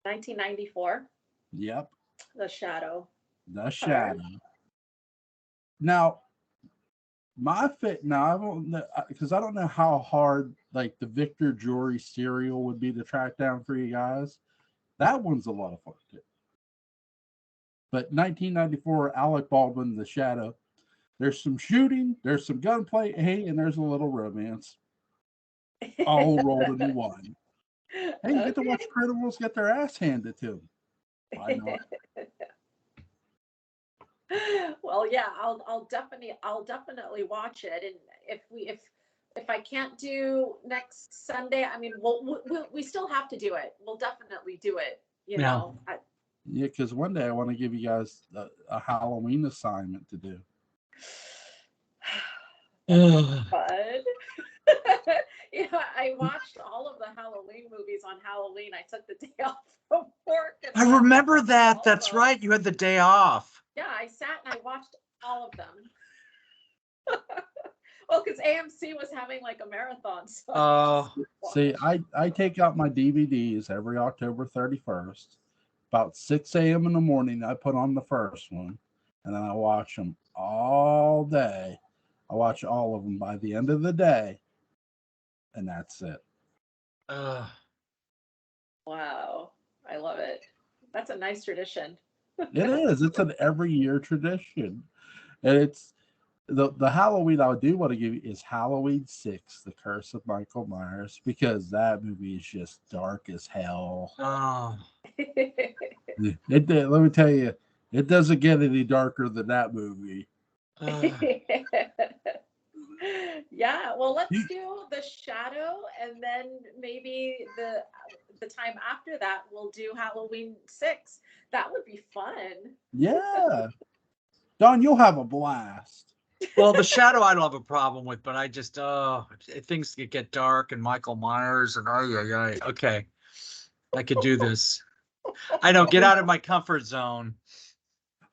[SPEAKER 2] 1994?
[SPEAKER 1] Yep.
[SPEAKER 2] The Shadow.
[SPEAKER 1] The Shadow. Now, I don't know because I don't know how hard like the Victor Jory serial would be to track down for you guys. That one's a lot of fun too. But 1994, Alec Baldwin, The Shadow. There's some shooting, there's some gunplay, hey, and there's a little romance. All rolled into one. Hey, you get to watch criminals get their ass handed to them. Why not?
[SPEAKER 2] Well, yeah, I'll definitely watch it, and if I can't do next Sunday, I mean, we still have to do it. We'll definitely do it. You know.
[SPEAKER 1] Yeah, because one day I want to give you guys a Halloween assignment to do.
[SPEAKER 2] Fun. I watched all of the Halloween movies on Halloween. I took the day off from work.
[SPEAKER 3] I remember that. That's right. You had the day off.
[SPEAKER 2] Yeah, I sat and I watched all of them. Well, because AMC was having like a marathon. So
[SPEAKER 1] see, I take out my DVDs every October 31st. About 6 a.m. in the morning, I put on the first one, and then I watch them all day. I watch all of them by the end of the day, and that's it.
[SPEAKER 2] Wow, I love it. That's a nice tradition.
[SPEAKER 1] It is. It's an every year tradition, and it's the Halloween I do want to give you is Halloween 6, The Curse of Michael Myers, because that movie is just dark as hell. Let me tell you, it doesn't get any darker than that movie.
[SPEAKER 2] Yeah, well, let's do The Shadow, and then maybe the time after that we'll do Halloween 6. That would be fun.
[SPEAKER 1] Yeah. Don, you'll have a blast.
[SPEAKER 3] Well, The Shadow I don't have a problem with, but I just things get dark and Michael Myers and okay. I could do this. I know, get out of my comfort zone.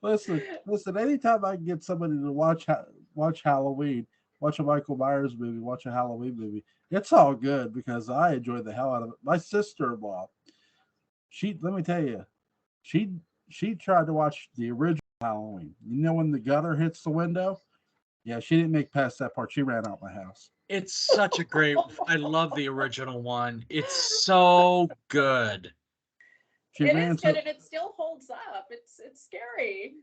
[SPEAKER 1] Listen, anytime I can get somebody to watch Halloween, watch a Michael Myers movie, watch a Halloween movie, it's all good because I enjoy the hell out of it. My sister-in-law, let me tell you, she tried to watch the original Halloween. You know when the gutter hits the window? Yeah, she didn't make past that part. She ran out my house.
[SPEAKER 3] It's such a great. I love the original one. It's so good.
[SPEAKER 2] It is good, and it still holds up. It's scary.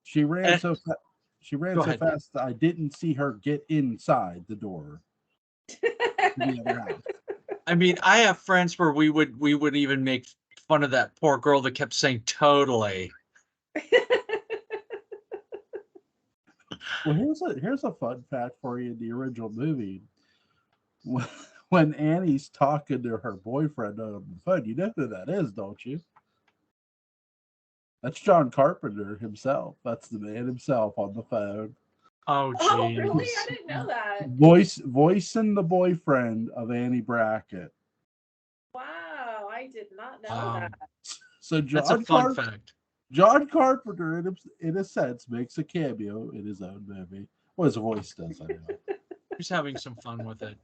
[SPEAKER 1] She ran so fast. She ran so fast that I didn't see her get inside the door. The other house.
[SPEAKER 3] I mean, I have friends where we would even make fun of that poor girl that kept saying totally.
[SPEAKER 1] Well, here's a fun fact for you in the original movie. When Annie's talking to her boyfriend on the phone, you know who that is, don't you? That's John Carpenter himself. That's the man himself on the phone.
[SPEAKER 3] Oh, geez.
[SPEAKER 2] Oh, really? I didn't know that.
[SPEAKER 1] Voicing the boyfriend of Annie Brackett.
[SPEAKER 2] Wow, I did not know that.
[SPEAKER 1] So
[SPEAKER 3] That's a fun fact.
[SPEAKER 1] John Carpenter, in a sense, makes a cameo in his own movie. Well, his voice does, anyway.
[SPEAKER 3] He's having some fun with it.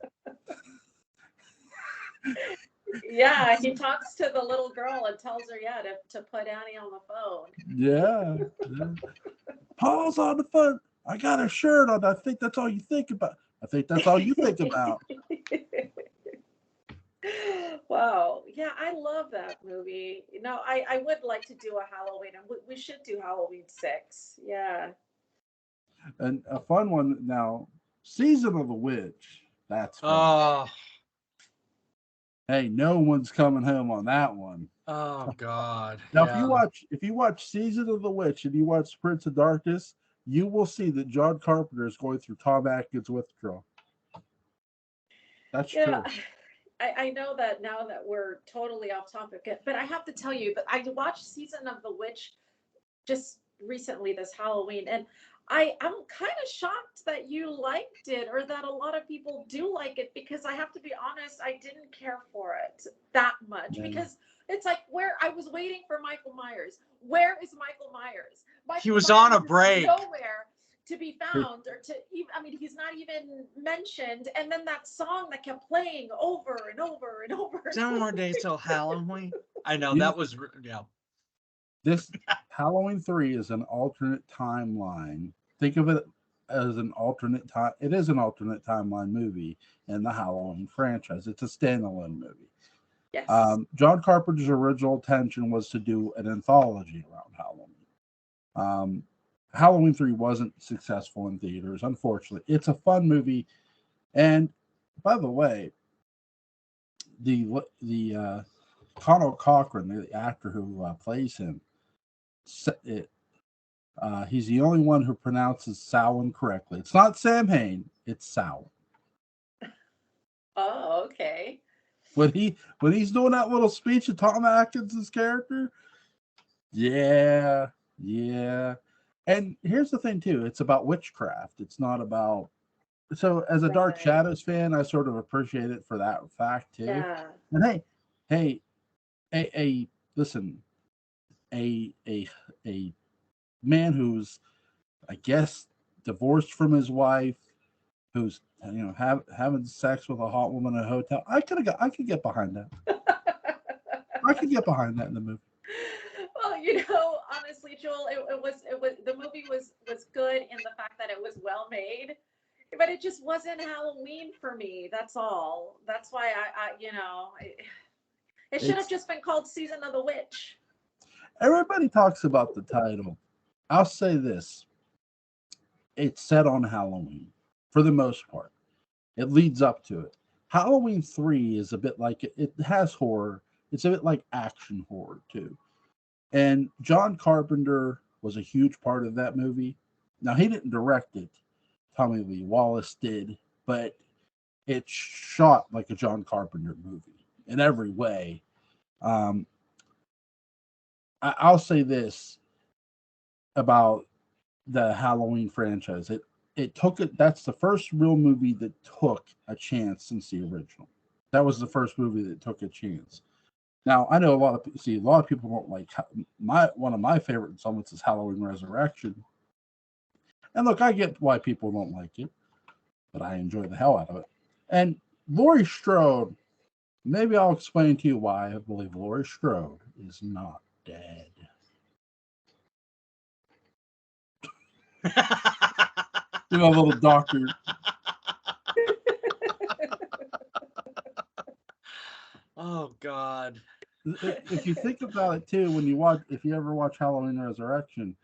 [SPEAKER 2] Yeah, he talks to the little girl and tells her, to put Annie on the phone.
[SPEAKER 1] Yeah. Paul's on the phone. I got a shirt on. I think that's all you think about. I think that's all you think about.
[SPEAKER 2] Wow. Yeah, I love that movie. I would like to do a Halloween, and we should do Halloween 6. Yeah.
[SPEAKER 1] And a fun one now, Season of the Witch. That's fun.
[SPEAKER 3] Oh.
[SPEAKER 1] Hey, no one's coming home on that one.
[SPEAKER 3] Oh God.
[SPEAKER 1] Now,
[SPEAKER 3] yeah.
[SPEAKER 1] if you watch Season of the Witch and you watch Prince of Darkness, you will see that John Carpenter is going through Tom Atkins' withdrawal. That's true.
[SPEAKER 2] I know that now that we're totally off topic, but I have to tell you that I watched Season of the Witch just recently this Halloween, and I'm kind of shocked that you liked it, or that a lot of people do like it, because I have to be honest, I didn't care for it that much. Because it's like, where I was waiting for Michael Myers. Where is Michael Myers?
[SPEAKER 3] He was on a break.
[SPEAKER 2] Nowhere to be found, or to even, I mean, he's not even mentioned. And then that song that kept playing over and over and over.
[SPEAKER 3] 10 more days till Halloween. I know, that was, yeah.
[SPEAKER 1] This Halloween 3 is an alternate timeline. Think of it as an alternate time. It is an alternate timeline movie in the Halloween franchise. It's a standalone movie.
[SPEAKER 2] Yes.
[SPEAKER 1] John Carpenter's original intention was to do an anthology around Halloween. Halloween 3 wasn't successful in theaters, unfortunately. It's a fun movie. And by the way, the Connell Cochran, the actor who plays him, he's the only one who pronounces Samhain correctly. It's not Samhain, it's Samhain.
[SPEAKER 2] Oh, okay.
[SPEAKER 1] When he's doing that little speech of Tom Atkins' character, yeah. And here's the thing too, it's about witchcraft. It's not about, so as a Dark Shadows fan, I sort of appreciate it for that fact too.
[SPEAKER 2] Yeah.
[SPEAKER 1] And listen, a man who's, I guess, divorced from his wife, who's having sex with a hot woman in a hotel. I could get behind that. I could get behind that in the movie.
[SPEAKER 2] Well, honestly, Joel, it was the movie was good in the fact that it was well made, but it just wasn't Halloween for me. That's all. That's why it should have just been called Season of the Witch.
[SPEAKER 1] Everybody talks about the title. I'll say this. It's set on Halloween for the most part. It leads up to it. Halloween 3 is a bit like it has horror. It's a bit like action horror too. And John Carpenter was a huge part of that movie. Now, he didn't direct it. Tommy Lee Wallace did, but it's shot like a John Carpenter movie in every way. I'll say this about the Halloween franchise. That's the first real movie that took a chance since the original. That was the first movie that took a chance. Now, I know a lot of people don't like one of my favorite installments is Halloween Resurrection. And look, I get why people don't like it, but I enjoy the hell out of it. And Laurie Strode, maybe I'll explain to you why I believe Laurie Strode is not dead. You know, a little doctor.
[SPEAKER 3] Oh God.
[SPEAKER 1] If you think about it too, if you ever watch Halloween Resurrection,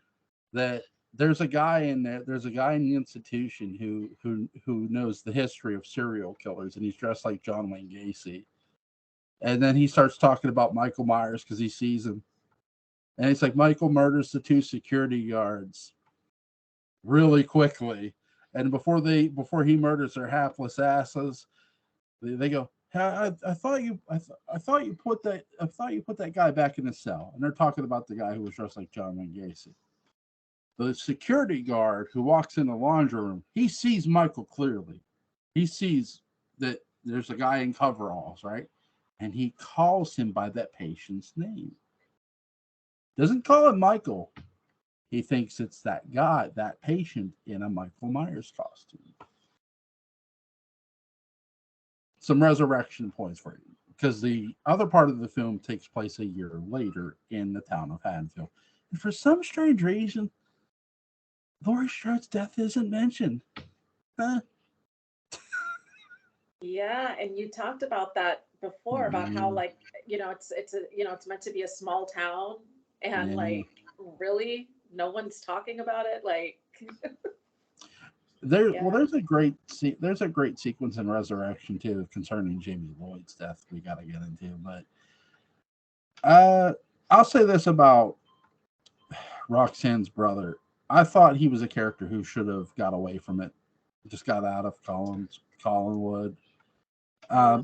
[SPEAKER 1] that there's a guy in there, there's a guy in the institution who knows the history of serial killers, and he's dressed like John Wayne Gacy. And then he starts talking about Michael Myers because he sees him. And it's like Michael murders the 2 security guards really quickly. And before he murders their hapless asses, they go, I thought you put that guy back in his cell. And they're talking about the guy who was dressed like John Wayne Gacy. The security guard who walks in the laundry room, he sees Michael clearly. He sees that there's a guy in coveralls, right? And he calls him by that patient's name. Doesn't call him Michael. He thinks it's that guy, that patient in a Michael Myers costume. Some resurrection points for you, because the other part of the film takes place a year later in the town of Haddonfield. And for some strange reason, Laurie Strode's death isn't mentioned. Huh?
[SPEAKER 2] Yeah, and you talked about that before, about how, like, it's meant to be a small town, and like, really no one's talking about it, like.
[SPEAKER 1] There's a great sequence in Resurrection too concerning Jamie Lloyd's death we got to get into, but I'll say this about Roxanne's brother. I thought he was a character who should have got away from it, just got out of Collinwood.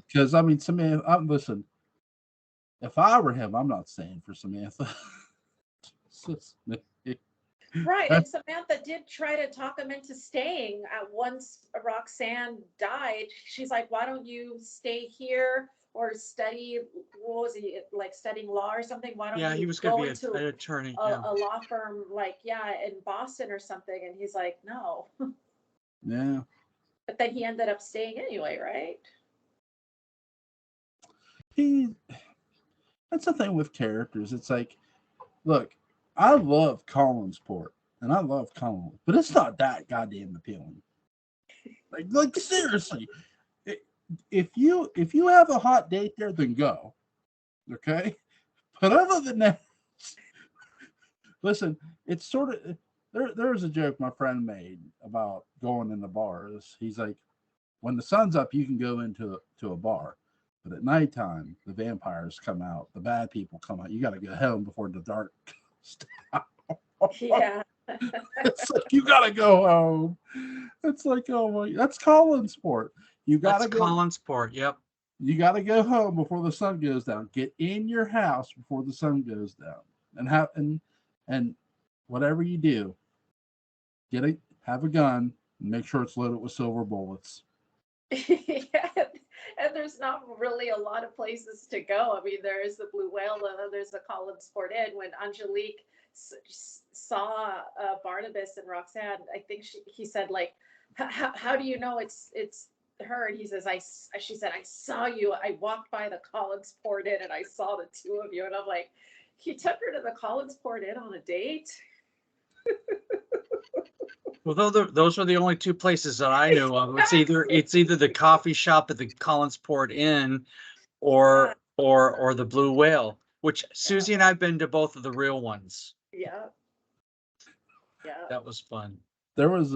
[SPEAKER 1] Because I mean, Samantha. Listen, if I were him, I'm not staying for Samantha.
[SPEAKER 2] Right, and Samantha did try to talk him into staying. Once Roxanne died, she's like, "Why don't you stay here or study?" What was he, like, studying law or something? Why don't you
[SPEAKER 3] he was
[SPEAKER 2] go
[SPEAKER 3] going to
[SPEAKER 2] into
[SPEAKER 3] be an attorney,
[SPEAKER 2] a law firm, like, in Boston or something? And he's like, "No."
[SPEAKER 1] Yeah.
[SPEAKER 2] But then he ended up staying anyway, right?
[SPEAKER 1] That's the thing with characters. It's like, look, I love Collinsport and I love Collinwood, but it's not that goddamn appealing. Like seriously, if you have a hot date there, then go. Okay, but other than that, listen, it's sort of there was a joke my friend made about going in the bars. He's like, when the sun's up, you can go into a bar. But at nighttime, the vampires come out. The bad people come out. You got to go home before the dark comes down.
[SPEAKER 2] Yeah.
[SPEAKER 1] It's like, you got to go home. It's like, oh my, that's Collinsport.
[SPEAKER 3] That's Collinsport, yep.
[SPEAKER 1] You got to go home before the sun goes down. Get in your house before the sun goes down. And whatever you do, have a gun, and make sure it's loaded with silver bullets.
[SPEAKER 2] Yeah, and there's not really a lot of places to go. I mean, there is the Blue Whale, and then there's the Collinsport Inn. When Angelique saw Barnabas and Roxanne, I think he said, like, how do you know it's her? And he says, she said, I saw you. I walked by the Collinsport Inn and I saw the two of you. And I'm like, he took her to the Collinsport Inn on a date?
[SPEAKER 3] Well, those are the only two places that I knew of. It's either the coffee shop at the Collinsport Inn, or the Blue Whale, which Susie and I've been to both of the real ones.
[SPEAKER 2] Yeah.
[SPEAKER 3] That was fun.
[SPEAKER 1] There was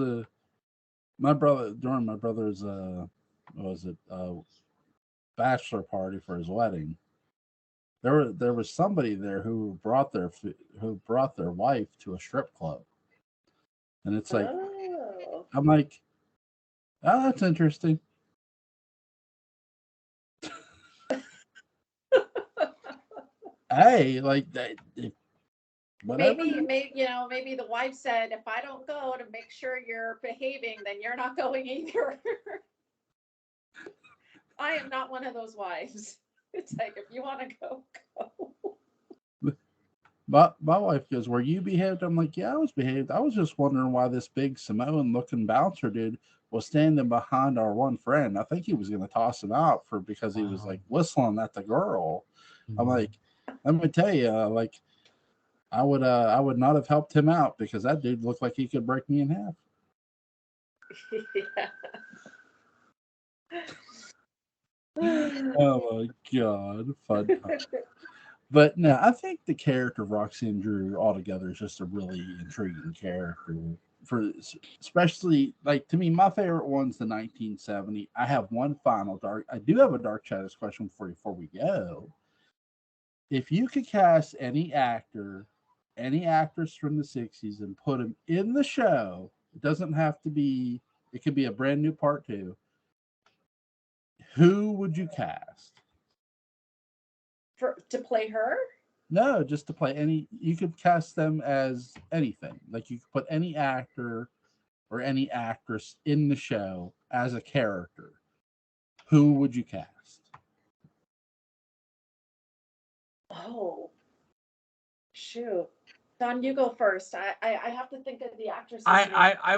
[SPEAKER 1] my brother's bachelor party for his wedding. There was somebody there who brought their wife to a strip club. And it's like, I'm like, oh, that's interesting. Hey, like that.
[SPEAKER 2] Maybe the wife said, if I don't go to make sure you're behaving, then you're not going either. I am not one of those wives. It's like, if you want to go, go.
[SPEAKER 1] My wife goes, were you behaved? I'm like, yeah, I was behaved. I was just wondering why this big Samoan looking bouncer dude was standing behind our one friend. I think he was going to toss him out because he was like whistling at the girl. Mm-hmm. I'm like, let me tell you, like, I would not have helped him out because that dude looked like he could break me in half. Oh my God, fun time. But no, I think the character of Roxanne Drew altogether is just a really intriguing character. Especially, like, to me, my favorite one's the 1970. I have one final I do have a Dark Shadows question for you before we go. If you could cast any actor, any actress from the 60s and put them in the show, it doesn't have to be, it could be a brand new part 2. Who would you cast?
[SPEAKER 2] To play her?
[SPEAKER 1] No, just to play any. You could cast them as anything. Like, you could put any actor or any actress in the show as a character. Who would you cast?
[SPEAKER 2] Oh, shoot. Don, you go first. I have to think of the actresses.
[SPEAKER 3] I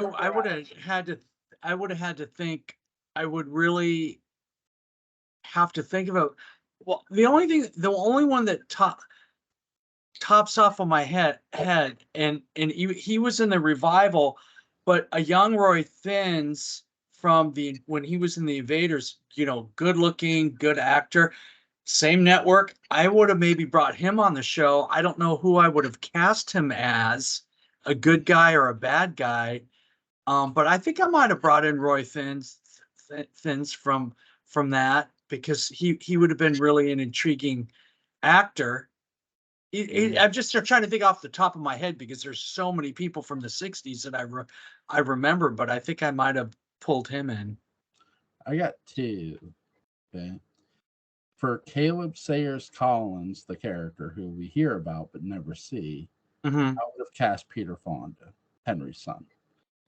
[SPEAKER 3] would have had to think. I would really have to think about. Well, the only one that tops off of my head, and he was in the revival, but a young Roy Thins from when he was in the Invaders, good looking, good actor, same network. I would have maybe brought him on the show. I don't know who I would have cast him as, a good guy or a bad guy. But I think I might have brought in Roy Thins from that, because he would have been really an intriguing actor. I'm just trying to think off the top of my head, because there's so many people from the 60s that I remember, but I think I might have pulled him in.
[SPEAKER 1] I got two. Okay. For Caleb Sayers Collins, the character who we hear about but never see, I would have cast Peter Fonda, Henry's son.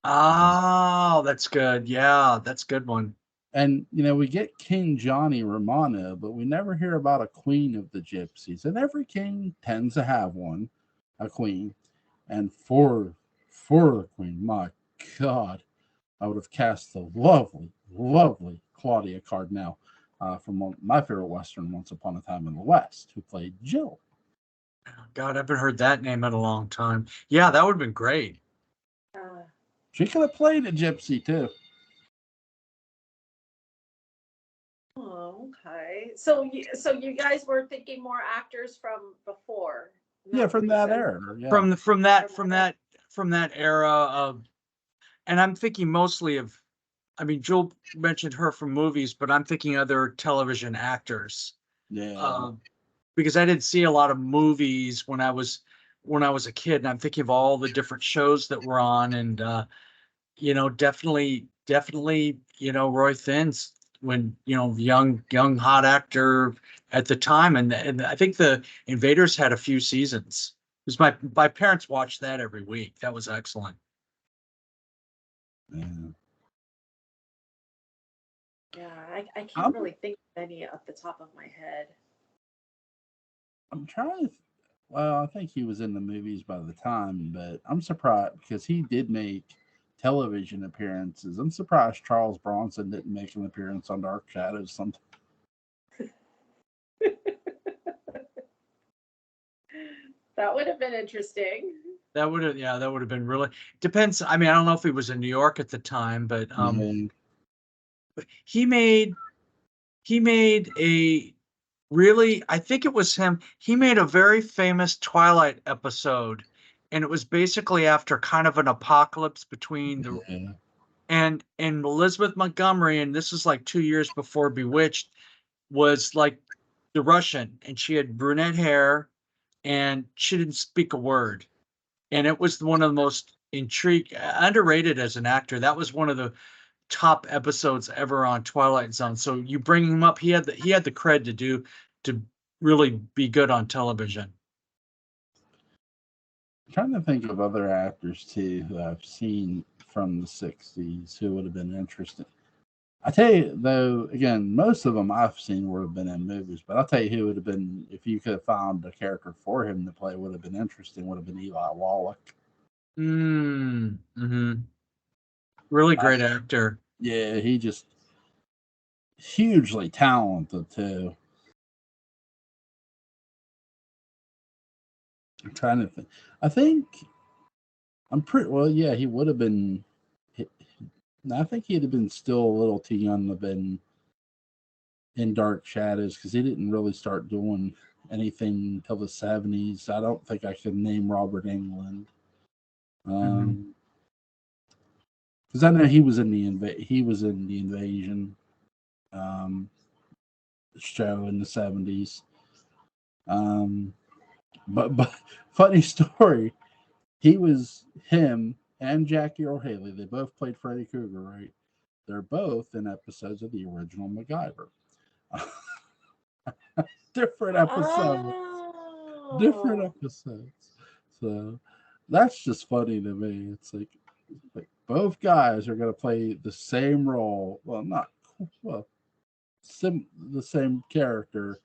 [SPEAKER 3] Oh, that's good. Yeah, that's a good one.
[SPEAKER 1] And, we get King Johnny Romano, but we never hear about a queen of the gypsies. And every king tends to have one, a queen. And for the queen, my God, I would have cast the lovely, lovely Claudia Cardinal from my favorite Western, Once Upon a Time in the West, who played Jill.
[SPEAKER 3] God, I haven't heard that name in a long time. Yeah, that would have been great.
[SPEAKER 1] She could have played a gypsy, too.
[SPEAKER 2] Oh, okay. So you guys were thinking more actors from before?
[SPEAKER 1] Yeah, from that era. Yeah.
[SPEAKER 3] From that era of, and I'm thinking mostly of, I mean, Joel mentioned her from movies, but I'm thinking other television actors.
[SPEAKER 1] Yeah.
[SPEAKER 3] Because I didn't see a lot of movies when I was a kid, and I'm thinking of all the different shows that were on, and definitely, Roy Thins, when young hot actor at the time, and I think the Invaders had a few seasons. Because my parents watched that every week. That was excellent.
[SPEAKER 1] Yeah.
[SPEAKER 2] Yeah, I can't really think of any off the top of my head.
[SPEAKER 1] I'm trying to. Well, I think he was in the movies by the time, but I'm surprised because he did make television appearances. I'm surprised Charles Bronson didn't make an appearance on Dark Shadows sometime.
[SPEAKER 2] That would have been interesting.
[SPEAKER 3] That would have been really, depends. I mean, I don't know if he was in New York at the time, but he made a really, I think it was him. He made a very famous Twilight episode, and it was basically after kind of an apocalypse between the and Elizabeth Montgomery, and this is like 2 years before Bewitched, was like the Russian, and she had brunette hair, and she didn't speak a word, and it was one of the most underrated as an actor. That was one of the top episodes ever on Twilight Zone. So you bring him up, he had the cred to really be good on television.
[SPEAKER 1] I'm trying to think of other actors too who I've seen from the 60s who would have been interesting. I tell you though, again, most of them I've seen would have been in movies, but I'll tell you who would have been, if you could have found a character for him to play, would have been interesting, would have been Eli Wallach.
[SPEAKER 3] Really great actor.
[SPEAKER 1] Yeah, he just hugely talented too. I'm trying to think. I think I'm pretty well. Yeah, he would have been. I think he'd have been still a little too young to have been in Dark Shadows because he didn't really start doing anything until the 70s. I don't think I can name Robert Englund. Because I know he was in the Invasion show in the 70s. But funny story, him and Jackie Earle Haley, they both played Freddy Krueger, right? They're both in episodes of the original MacGyver. Different episodes.
[SPEAKER 2] Oh.
[SPEAKER 1] Different episodes. So that's just funny to me. It's like both guys are going to play the same role. Well, not the same character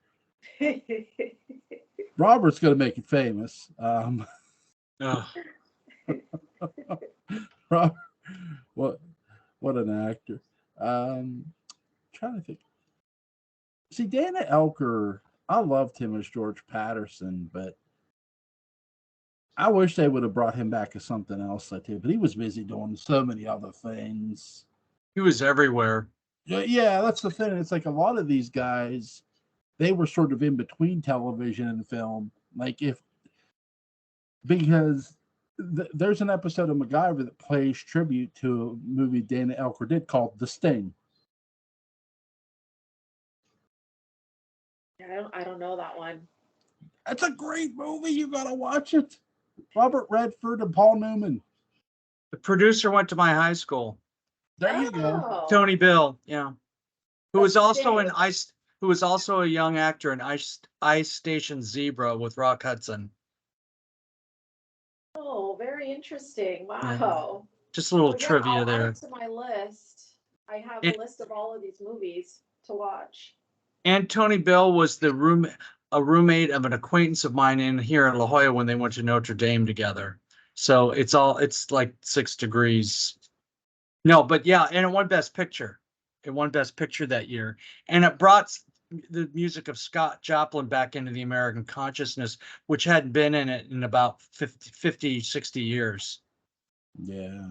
[SPEAKER 1] Robert's going to make it famous.
[SPEAKER 3] Ugh.
[SPEAKER 1] Robert, what an actor. Trying to think. See, Dana Elker, I loved him as George Patterson, but I wish they would have brought him back as something else, too. But he was busy doing so many other things.
[SPEAKER 3] He was everywhere.
[SPEAKER 1] Yeah, that's the thing. It's like a lot of these guys, they were sort of in between television and film. Because there's an episode of MacGyver that plays tribute to a movie Dana Elker did called The Sting.
[SPEAKER 2] I don't know that one.
[SPEAKER 1] That's a great movie. You got to watch it. Robert Redford and Paul Newman.
[SPEAKER 3] The producer went to my high school.
[SPEAKER 1] There you go.
[SPEAKER 3] Tony Bill, yeah. Who was also
[SPEAKER 2] Sting.
[SPEAKER 3] in Ice, who was also a young actor in Ice Station Zebra with Rock Hudson.
[SPEAKER 2] Oh, very interesting. Wow.
[SPEAKER 3] Yeah. Just a little trivia
[SPEAKER 2] I'll
[SPEAKER 3] there.
[SPEAKER 2] add it to my list. I have a list of all of these movies to watch.
[SPEAKER 3] And Tony Bill was a roommate of an acquaintance of mine here in La Jolla when they went to Notre Dame together. So it's like 6 degrees. No, but yeah, and it won Best Picture. It won Best Picture that year. And it brought the music of Scott Joplin back into the American consciousness, which hadn't been in it in about 50, 60 years.
[SPEAKER 1] Yeah.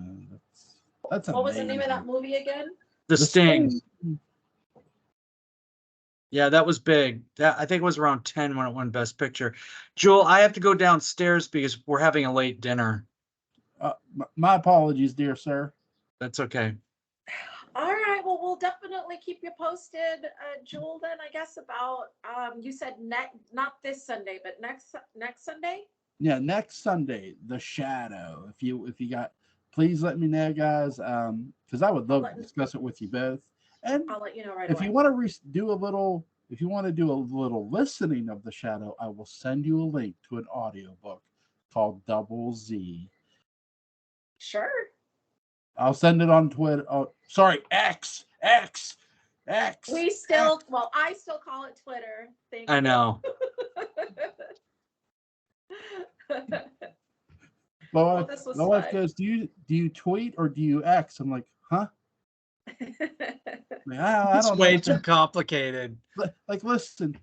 [SPEAKER 1] That's
[SPEAKER 2] What was the name of that movie again?
[SPEAKER 3] The Sting. Yeah, that was big. I think it was around 10 when it won Best Picture. Jewel, I have to go downstairs because we're having a late dinner.
[SPEAKER 1] My apologies, dear sir.
[SPEAKER 3] That's okay.
[SPEAKER 2] All right. Well, we'll definitely keep you posted, Jewel, then I guess about, you said not this Sunday, but next Sunday?
[SPEAKER 1] Yeah, next Sunday, The Shadow. If you got, please let me know, guys, because I would love to discuss it with you both. And
[SPEAKER 2] I'll let you know right
[SPEAKER 1] if
[SPEAKER 2] away.
[SPEAKER 1] you want to do a little listening of The Shadow, I will send you a link to an audiobook called Double Z.
[SPEAKER 2] Sure.
[SPEAKER 1] I'll send it on Twitter. Oh, sorry, X.
[SPEAKER 2] We still, well, I still call it Twitter. Thank you.
[SPEAKER 3] I know.
[SPEAKER 1] My
[SPEAKER 2] This was
[SPEAKER 1] wife
[SPEAKER 2] fun.
[SPEAKER 1] goes, do you tweet or do you X? I'm like, huh? I
[SPEAKER 3] It's
[SPEAKER 1] don't
[SPEAKER 3] way
[SPEAKER 1] know.
[SPEAKER 3] too complicated.
[SPEAKER 1] Like, listen,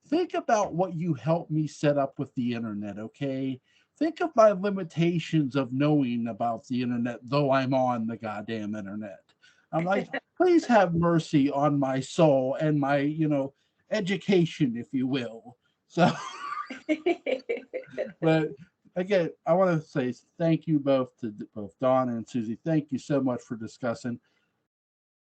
[SPEAKER 1] think about what you helped me set up with the internet, okay? Think of my limitations of knowing about the internet, though I'm on the goddamn internet. I'm like, please have mercy on my soul and my, education, if you will. So, but again, I want to say thank you both to both Don and Susie. Thank you so much for discussing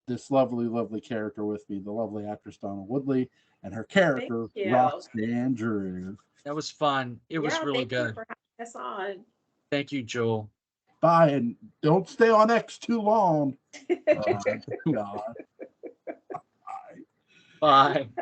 [SPEAKER 1] this lovely character with me, the lovely actress Donna Woodley, and her character Roxanne Drew.
[SPEAKER 3] That was fun. It was really good.
[SPEAKER 2] Thank you for having us on.
[SPEAKER 3] Thank you, Joel.
[SPEAKER 1] Bye, and don't stay on X too long. God.
[SPEAKER 3] Bye.